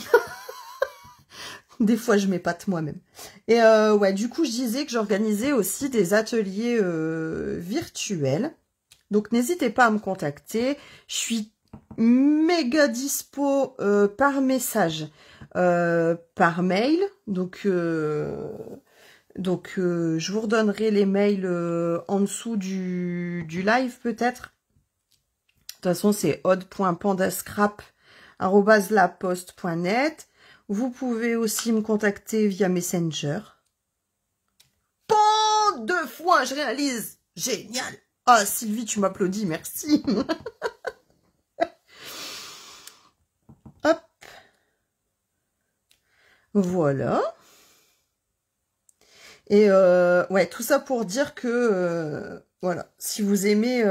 Des fois, je m'épate moi-même. Et ouais, du coup, je disais que j'organisais aussi des ateliers virtuels. Donc, n'hésitez pas à me contacter. Je suis méga dispo par message, par mail. Donc, je vous redonnerai les mails en dessous du live peut-être. De toute façon, c'est odd.pandascrap@laposte.net. Vous pouvez aussi me contacter via Messenger. Bon, 2 fois, je réalise. Génial. Ah, Sylvie, tu m'applaudis, merci. Hop. Voilà. Et ouais, tout ça pour dire que, voilà, si vous aimez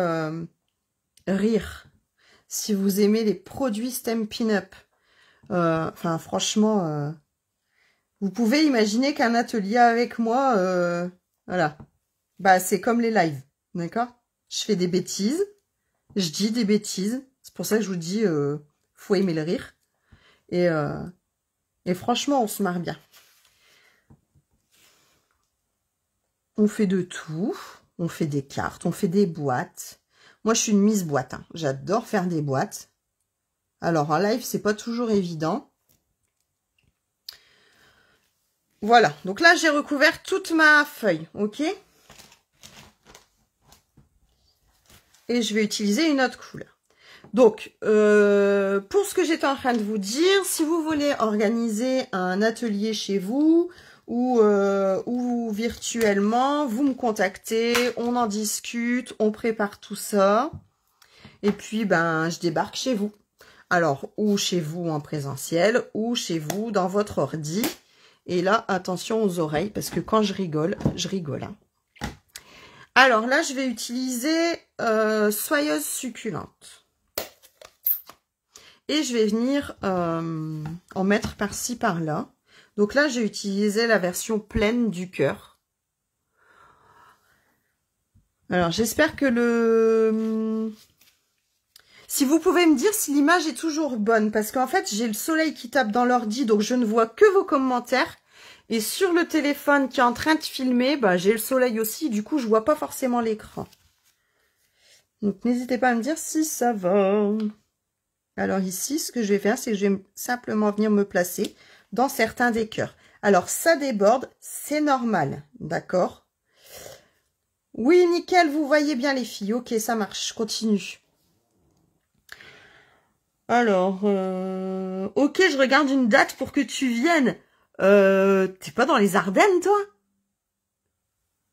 rire, si vous aimez les produits Stampin' Up, enfin, franchement, vous pouvez imaginer qu'un atelier avec moi, voilà, bah, c'est comme les lives, d'accord? Je fais des bêtises, je dis des bêtises, c'est pour ça que je vous dis, faut aimer le rire, et franchement, on se marre bien. On fait de tout, on fait des cartes, on fait des boîtes. Moi, je suis une mise boîte, hein. J'adore faire des boîtes. Alors, en live, c'est pas toujours évident. Voilà, donc là, j'ai recouvert toute ma feuille, ok? Et je vais utiliser une autre couleur. Donc, pour ce que j'étais en train de vous dire, si vous voulez organiser un atelier chez vous, ou virtuellement, vous me contactez, on en discute, on prépare tout ça. Et puis, ben, je débarque chez vous. Alors, ou chez vous en présentiel, ou chez vous dans votre ordi. Et là, attention aux oreilles, parce que quand je rigole, hein. Alors là, je vais utiliser Soyeuse Succulente. Et je vais venir en mettre par-ci, par-là. Donc là, j'ai utilisé la version pleine du cœur. Alors, j'espère que si vous pouvez me dire si l'image est toujours bonne. Parce qu'en fait, j'ai le soleil qui tape dans l'ordi, donc je ne vois que vos commentaires. Et sur le téléphone qui est en train de filmer, bah, j'ai le soleil aussi. Du coup, je vois pas forcément l'écran. Donc, n'hésitez pas à me dire si ça va. Alors ici, ce que je vais faire, c'est que je vais simplement venir me placer dans certains des cœurs. Alors, ça déborde, c'est normal, d'accord? Oui, nickel, vous voyez bien les filles. Ok, ça marche, je continue. Alors, ok, je regarde une date pour que tu viennes. T'es pas dans les Ardennes, toi?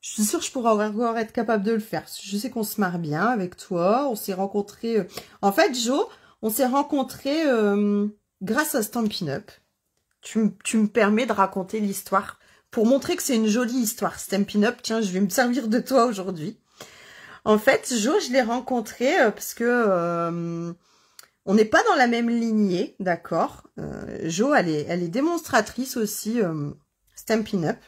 Je suis sûre que je pourrais encore être capable de le faire. Je sais qu'on se marre bien avec toi. On s'est rencontrés... En fait, Jo, on s'est rencontrés grâce à Stampin' Up. Tu me permets de raconter l'histoire pour montrer que c'est une jolie histoire. Stampin' Up, tiens, je vais me servir de toi aujourd'hui. En fait, Jo, je l'ai rencontré parce que on n'est pas dans la même lignée, d'accord. Jo, elle est démonstratrice aussi Stampin' Up.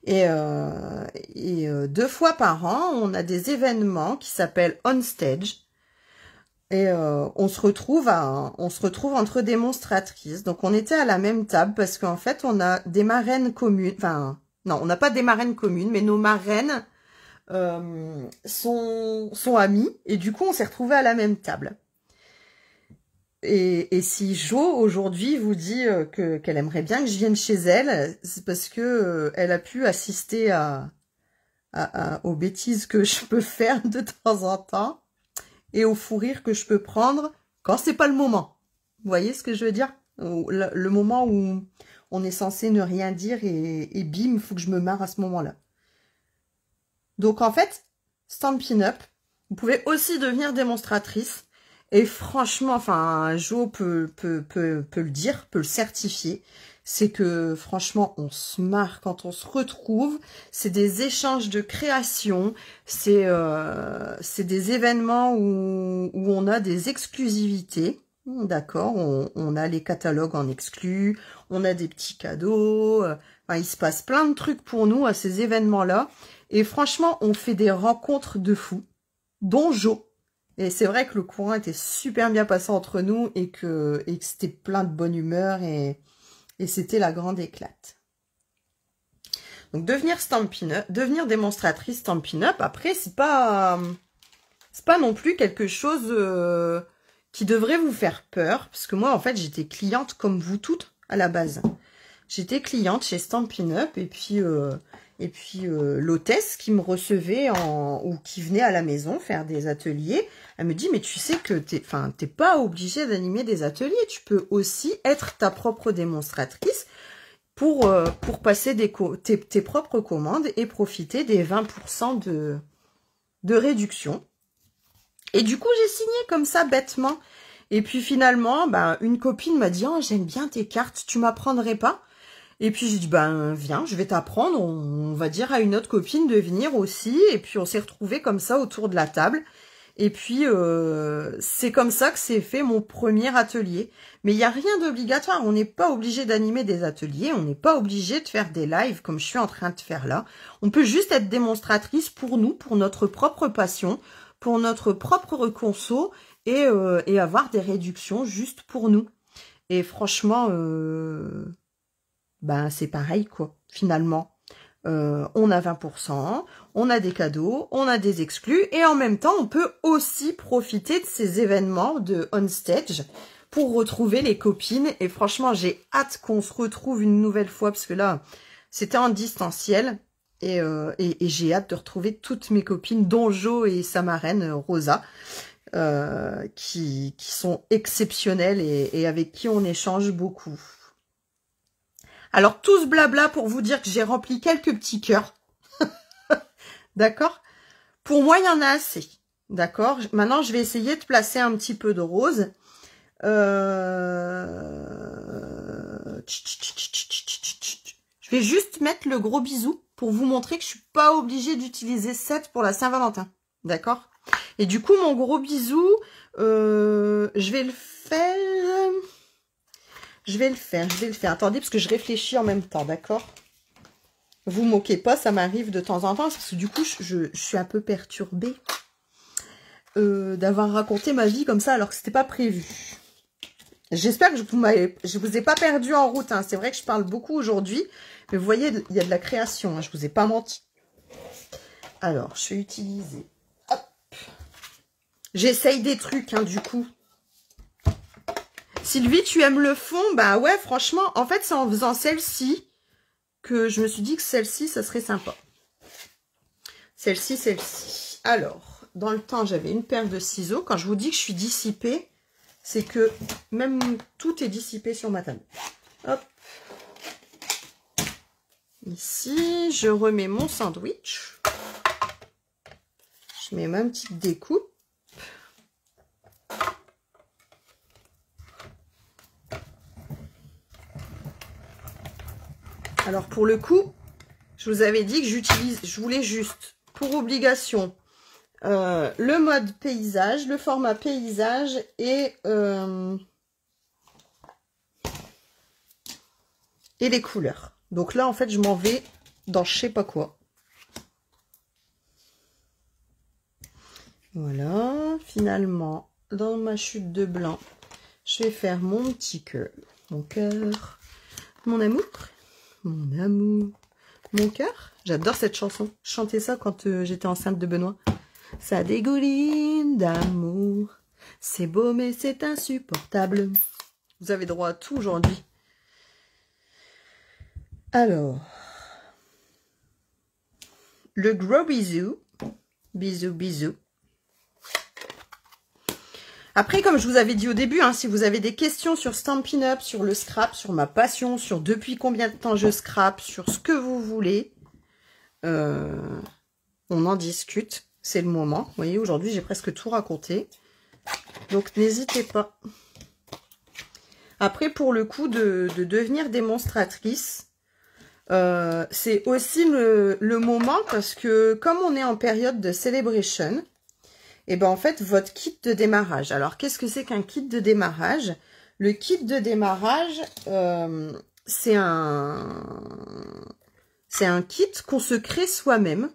2 fois par an, on a des événements qui s'appellent On Stage. Et on se retrouve entre démonstratrices. Donc on était à la même table parce qu'en fait on a des marraines communes. Enfin non, on n'a pas des marraines communes, mais nos marraines sont amies. Et du coup on s'est retrouvés à la même table. Et si Jo aujourd'hui vous dit qu'elle aimerait bien que je vienne chez elle, c'est parce que elle a pu assister aux bêtises que je peux faire de temps en temps. Et au fou rire que je peux prendre quand c'est pas le moment. Vous voyez ce que je veux dire? Le moment où on est censé ne rien dire et bim, il faut que je me marre à ce moment-là. Donc en fait, Stampin' Up, vous pouvez aussi devenir démonstratrice. Et franchement, enfin, Jo peut le dire, peut le certifier. C'est que franchement, on se marre quand on se retrouve. C'est des échanges de création. C'est des événements où on a des exclusivités. D'accord, on a les catalogues en exclus, on a des petits cadeaux. Enfin, il se passe plein de trucs pour nous à ces événements-là. Et franchement, on fait des rencontres de fous, dont Jo. Et c'est vrai que le courant était super bien passé entre nous et que c'était plein de bonne humeur et c'était la grande éclate. Donc devenir démonstratrice Stampin' Up, après c'est pas non plus quelque chose qui devrait vous faire peur, parce que moi en fait j'étais cliente comme vous toutes à la base. J'étais cliente chez Stampin' Up et puis l'hôtesse qui me recevait ou qui venait à la maison faire des ateliers, elle me dit mais tu sais que t'es pas obligée d'animer des ateliers, tu peux aussi être ta propre démonstratrice pour passer tes propres commandes et profiter des 20% de réduction. Et du coup j'ai signé comme ça bêtement. Et puis finalement, une copine m'a dit oh, j'aime bien tes cartes, tu m'apprendrais pas? Et puis j'ai dit viens, je vais t'apprendre, on va dire à une autre copine de venir aussi. Et puis on s'est retrouvés comme ça autour de la table. Et puis c'est comme ça que s'est fait mon premier atelier. Mais il n'y a rien d'obligatoire, on n'est pas obligé d'animer des ateliers, on n'est pas obligé de faire des lives comme je suis en train de faire là. On peut juste être démonstratrice pour nous, pour notre propre passion, pour notre propre conso et avoir des réductions juste pour nous. Et franchement... c'est pareil, quoi, finalement. On a 20%, on a des cadeaux, on a des exclus, et en même temps, on peut aussi profiter de ces événements de On Stage pour retrouver les copines. Et franchement, j'ai hâte qu'on se retrouve une nouvelle fois, parce que là, c'était en distanciel, et j'ai hâte de retrouver toutes mes copines, dont Jo et sa marraine, Rosa, qui sont exceptionnelles et avec qui on échange beaucoup. Alors, tout ce blabla pour vous dire que j'ai rempli quelques petits cœurs. D'accord? Pour moi, il y en a assez. D'accord? Maintenant, je vais essayer de placer un petit peu de rose. Je vais juste mettre le gros bisou pour vous montrer que je suis pas obligée d'utiliser 7 pour la Saint-Valentin. D'accord? Et du coup, mon gros bisou, je vais le faire... Je vais le faire. Attendez, parce que je réfléchis en même temps, d'accord? Vous moquez pas, ça m'arrive de temps en temps, parce que du coup, je suis un peu perturbée d'avoir raconté ma vie comme ça, alors que c'était pas prévu. J'espère que je vous ai pas perdu en route, hein. C'est vrai que je parle beaucoup aujourd'hui, mais vous voyez, il y a de la création, hein. Je vous ai pas menti. Alors, je vais utiliser... Hop. J'essaye des trucs, hein, du coup. Sylvie, tu aimes le fond? Bah ouais, franchement, en fait, c'est en faisant celle-ci que je me suis dit que celle-ci, ça serait sympa. Celle-ci. Alors, dans le temps, j'avais une paire de ciseaux. Quand je vous dis que je suis dissipée, c'est que même tout est dissipé sur ma table. Hop. Ici, je remets mon sandwich. Je mets ma petite découpe. Alors, pour le coup, je vous avais dit que je voulais juste, pour obligation, le mode paysage, le format paysage et les couleurs. Donc là, en fait, je m'en vais dans je sais pas quoi. Voilà, finalement, dans ma chute de blanc, je vais faire mon petit cœur, mon cœur, mon amour, mon cœur. J'adore cette chanson. Je chantais ça quand j'étais enceinte de Benoît. Ça dégouline d'amour. C'est beau mais c'est insupportable. Vous avez droit à tout aujourd'hui. Alors, le gros bisou. Bisous, bisous. Après, comme je vous avais dit au début, hein, si vous avez des questions sur Stampin' Up, sur le scrap, sur ma passion, sur depuis combien de temps je scrape, sur ce que vous voulez, on en discute. C'est le moment. Vous voyez, aujourd'hui, j'ai presque tout raconté. Donc, n'hésitez pas. Après, pour le coup de devenir démonstratrice, c'est aussi le moment parce que comme on est en période de celebration, et ben en fait, votre kit de démarrage. Alors, qu'est-ce que c'est qu'un kit de démarrage? Le kit de démarrage, c'est un kit qu'on se crée soi-même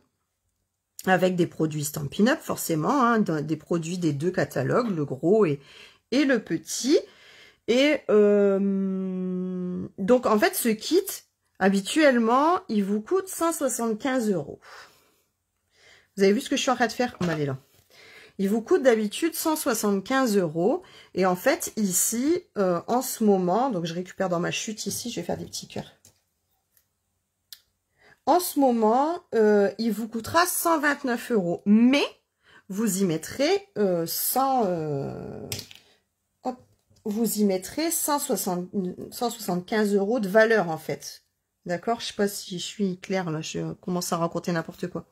avec des produits Stampin' Up, forcément, hein, des produits des deux catalogues, le gros et le petit. Et donc, en fait, ce kit, habituellement, il vous coûte 175 €. Vous avez vu ce que je suis en train de faire? On va aller là. Il vous coûte d'habitude 175 €. Et en fait, ici, en ce moment, donc je récupère dans ma chute ici, je vais faire des petits cœurs. En ce moment, il vous coûtera 129 €. Mais, vous y mettrez vous y mettrez 175 € de valeur, en fait. D'accord? Je sais pas si je suis claire, là, je commence à raconter n'importe quoi.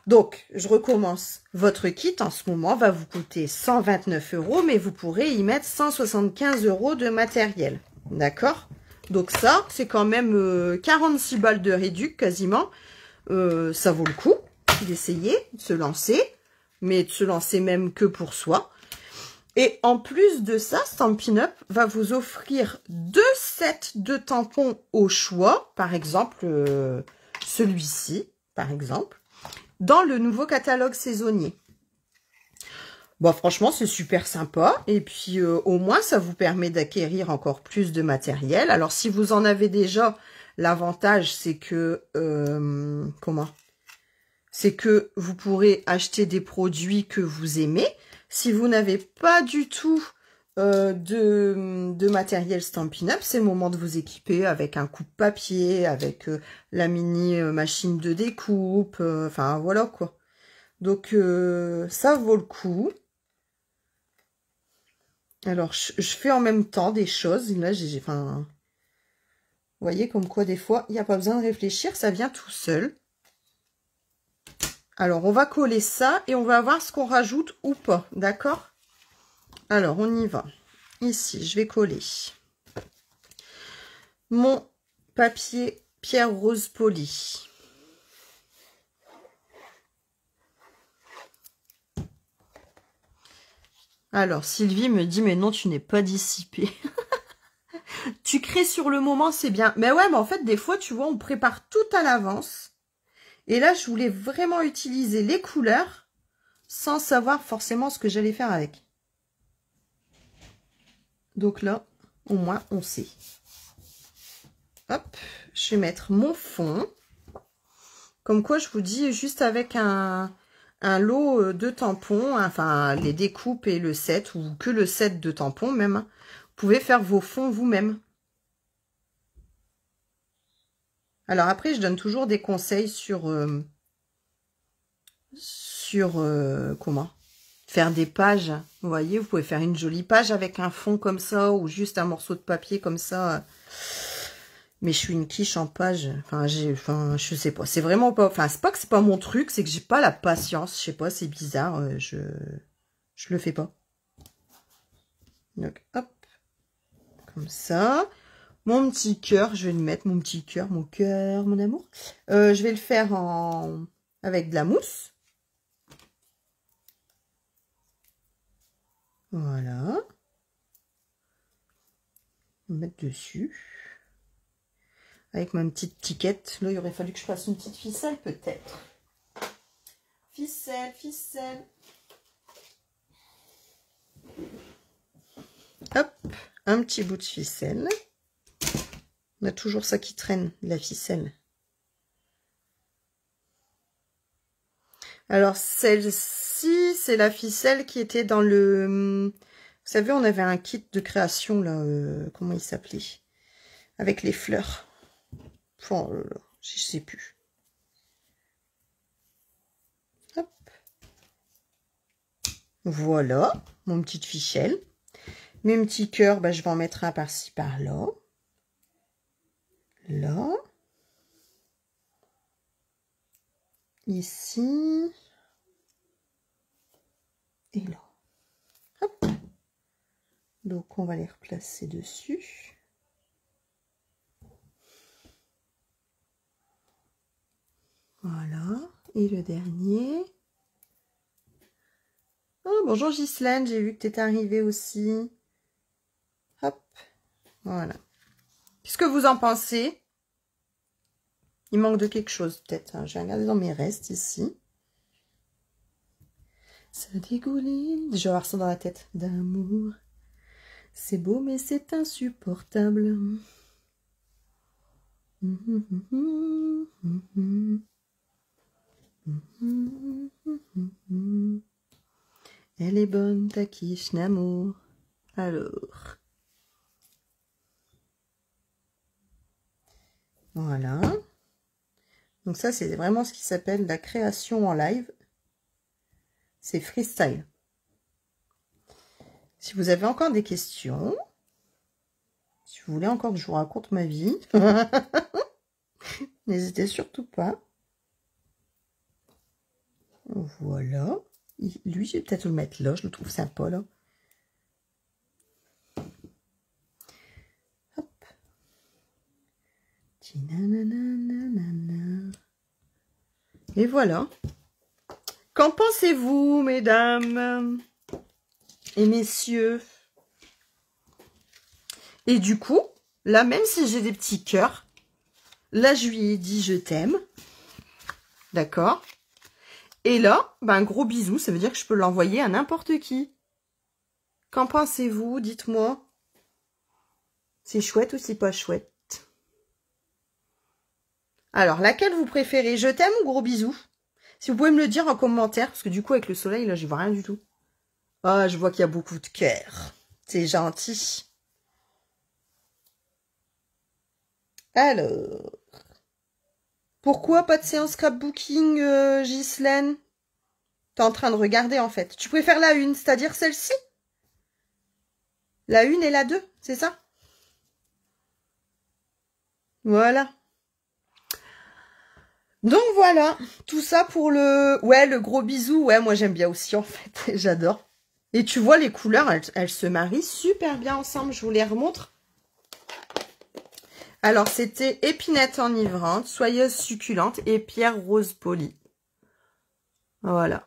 Donc, je recommence. Votre kit, en ce moment, va vous coûter 129 €, mais vous pourrez y mettre 175 € de matériel. D'accord? Donc ça, c'est quand même 46 balles de réduc, quasiment. Ça vaut le coup d'essayer, de se lancer, mais de se lancer même que pour soi. Et en plus de ça, Stampin' Up va vous offrir 2 sets de tampons au choix. Par exemple, celui-ci, par exemple, dans le nouveau catalogue saisonnier. Bon, franchement, c'est super sympa. Et puis, au moins, ça vous permet d'acquérir encore plus de matériel. Alors, si vous en avez déjà, l'avantage, c'est que... c'est que vous pourrez acheter des produits que vous aimez. Si vous n'avez pas du tout de matériel Stampin' Up, c'est le moment de vous équiper avec un coupe-papier, avec la mini machine de découpe, enfin voilà quoi. Donc ça vaut le coup. Alors je fais en même temps des choses. Là enfin, vous voyez comme quoi des fois il n'y a pas besoin de réfléchir, ça vient tout seul. Alors, on va coller ça et on va voir ce qu'on rajoute ou pas, d'accord? Alors, on y va. Ici, je vais coller mon papier pierre rose poli. Alors, Sylvie me dit, mais non, tu n'es pas dissipée. Tu crées sur le moment, c'est bien. Mais ouais, mais en fait, des fois, tu vois, on prépare tout à l'avance. Et là, je voulais vraiment utiliser les couleurs sans savoir forcément ce que j'allais faire avec. Donc là, au moins, on sait. Hop, je vais mettre mon fond. Comme quoi, je vous dis, juste avec un lot de tampons, enfin, les découpes et le set, ou que le set de tampons même, vous pouvez faire vos fonds vous-même. Alors après, je donne toujours des conseils sur comment faire des pages. Vous voyez, vous pouvez faire une jolie page avec un fond comme ça, ou juste un morceau de papier comme ça. Mais je suis une quiche en page. Enfin, je sais pas. C'est vraiment pas... Enfin, c'est pas que c'est pas mon truc, c'est que j'ai pas la patience. Je sais pas, c'est bizarre. Je le fais pas. Donc, hop. Comme ça. Mon petit cœur, je vais le mettre, mon petit cœur, mon amour. Je vais le faire avec de la mousse. Voilà. On va mettre dessus. avec ma petite tiquette. Là, il aurait fallu que je fasse une petite ficelle, peut-être. Ficelle, ficelle. Hop, un petit bout de ficelle. On a toujours ça qui traîne, la ficelle. Alors, celle-ci, c'est la ficelle qui était dans le... Vous savez, on avait un kit de création, là, comment il s'appelait? Avec les fleurs. Oh là là, je sais plus. Hop. Voilà, mon petite ficelle. Mes petits cœurs, bah, je vais en mettre un par-ci, par-là. Là. Ici. Et là. Hop. Donc, on va les replacer dessus. Voilà. Et le dernier. Oh, bonjour Ghislaine, j'ai vu que tu étais arrivée aussi. Hop. Voilà. Qu'est-ce que vous en pensez? Il manque de quelque chose, peut-être. Hein. Je vais regarder dans mes restes ici. Ça dégouline. Je vais avoir ça dans la tête. D'amour. C'est beau, mais c'est insupportable. Elle est bonne, ta quiche d'amour. Alors. Voilà. Donc ça, c'est vraiment ce qui s'appelle la création en live. C'est freestyle. Si vous avez encore des questions, si vous voulez encore que je vous raconte ma vie, n'hésitez surtout pas. Voilà. Lui, je vais peut-être le mettre là, je le trouve sympa là. Hop. Et voilà. Qu'en pensez-vous, mesdames et messieurs? Et du coup, là, même si j'ai des petits cœurs, là, je lui ai dit je t'aime. D'accord? Et là, ben, un gros bisou, ça veut dire que je peux l'envoyer à n'importe qui. Qu'en pensez-vous? Dites-moi. C'est chouette ou c'est pas chouette? Alors, laquelle vous préférez? Je t'aime ou gros bisou? Si vous pouvez me le dire en commentaire, parce que du coup, avec le soleil, là, je vois rien du tout. Ah, je vois qu'il y a beaucoup de cœur. C'est gentil. Alors, pourquoi pas de séance scrapbooking, Ghislaine? T'es en train de regarder, en fait. Tu préfères la une, c'est-à-dire celle-ci? La une et la 2, c'est ça? Voilà. Donc voilà, tout ça pour le... Ouais, le gros bisou, ouais, moi j'aime bien aussi, en fait. J'adore. Et tu vois, les couleurs, elles se marient super bien ensemble. Je vous les remontre. Alors, c'était épinette enivrante, soyeuse succulente et pierre rose polie. Voilà.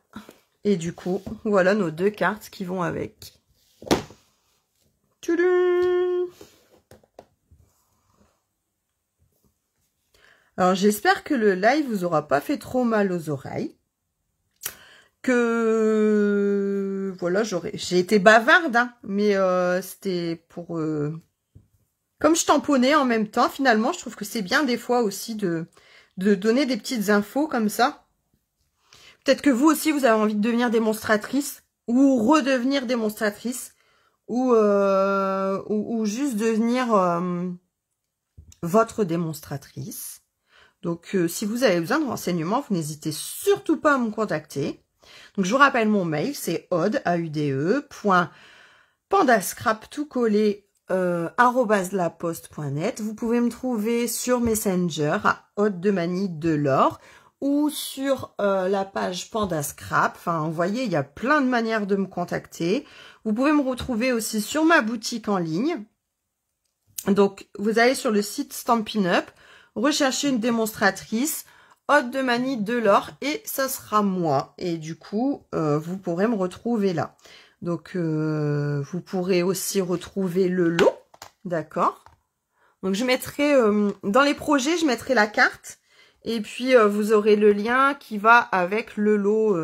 Et du coup, voilà nos deux cartes qui vont avec. Tchoulou! Alors, j'espère que le live vous aura pas fait trop mal aux oreilles. Que... Voilà, j'ai été bavarde, hein, mais c'était pour... Comme je tamponnais en même temps, finalement, je trouve que c'est bien des fois aussi de donner des petites infos comme ça. Peut-être que vous aussi, vous avez envie de devenir démonstratrice ou redevenir démonstratrice ou juste devenir votre démonstratrice. Donc, si vous avez besoin de renseignements, vous n'hésitez surtout pas à me contacter. Donc, je vous rappelle mon mail, c'est aude@pandascrap tout collé @laposte.net. Vous pouvez me trouver sur Messenger à Aude de Manie Delors ou sur la page Pandascrap. Enfin, vous voyez, il y a plein de manières de me contacter. Vous pouvez me retrouver aussi sur ma boutique en ligne. Donc, vous allez sur le site Stampin' Up, recherchez une démonstratrice, Aude de Manie Delors, et ça sera moi. Et du coup, vous pourrez me retrouver là. Donc, vous pourrez aussi retrouver le lot, d'accord? Donc je mettrai dans les projets, je mettrai la carte. Et puis vous aurez le lien qui va avec le lot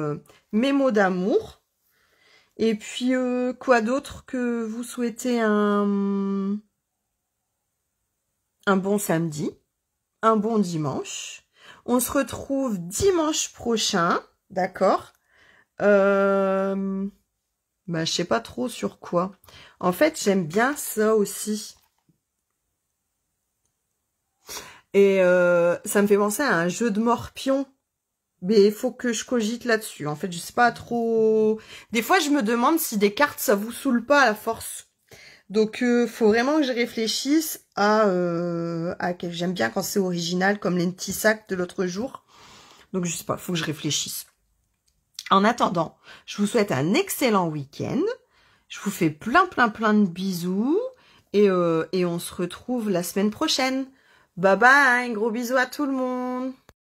Mes mots d'amour. Et puis quoi d'autre que vous souhaitez un bon samedi, un bon dimanche. On se retrouve dimanche prochain, d'accord? Bah, je sais pas trop sur quoi. En fait, j'aime bien ça aussi. Et ça me fait penser à un jeu de morpion. Mais il faut que je cogite là-dessus. En fait, je sais pas trop... Des fois, je me demande si des cartes, ça vous saoule pas à la force. Donc, faut vraiment que je réfléchisse à j'aime bien quand c'est original, comme les petits sacs de l'autre jour. Donc, je sais pas, faut que je réfléchisse. En attendant, je vous souhaite un excellent week-end. Je vous fais plein de bisous. Et on se retrouve la semaine prochaine. Bye bye, gros bisous à tout le monde.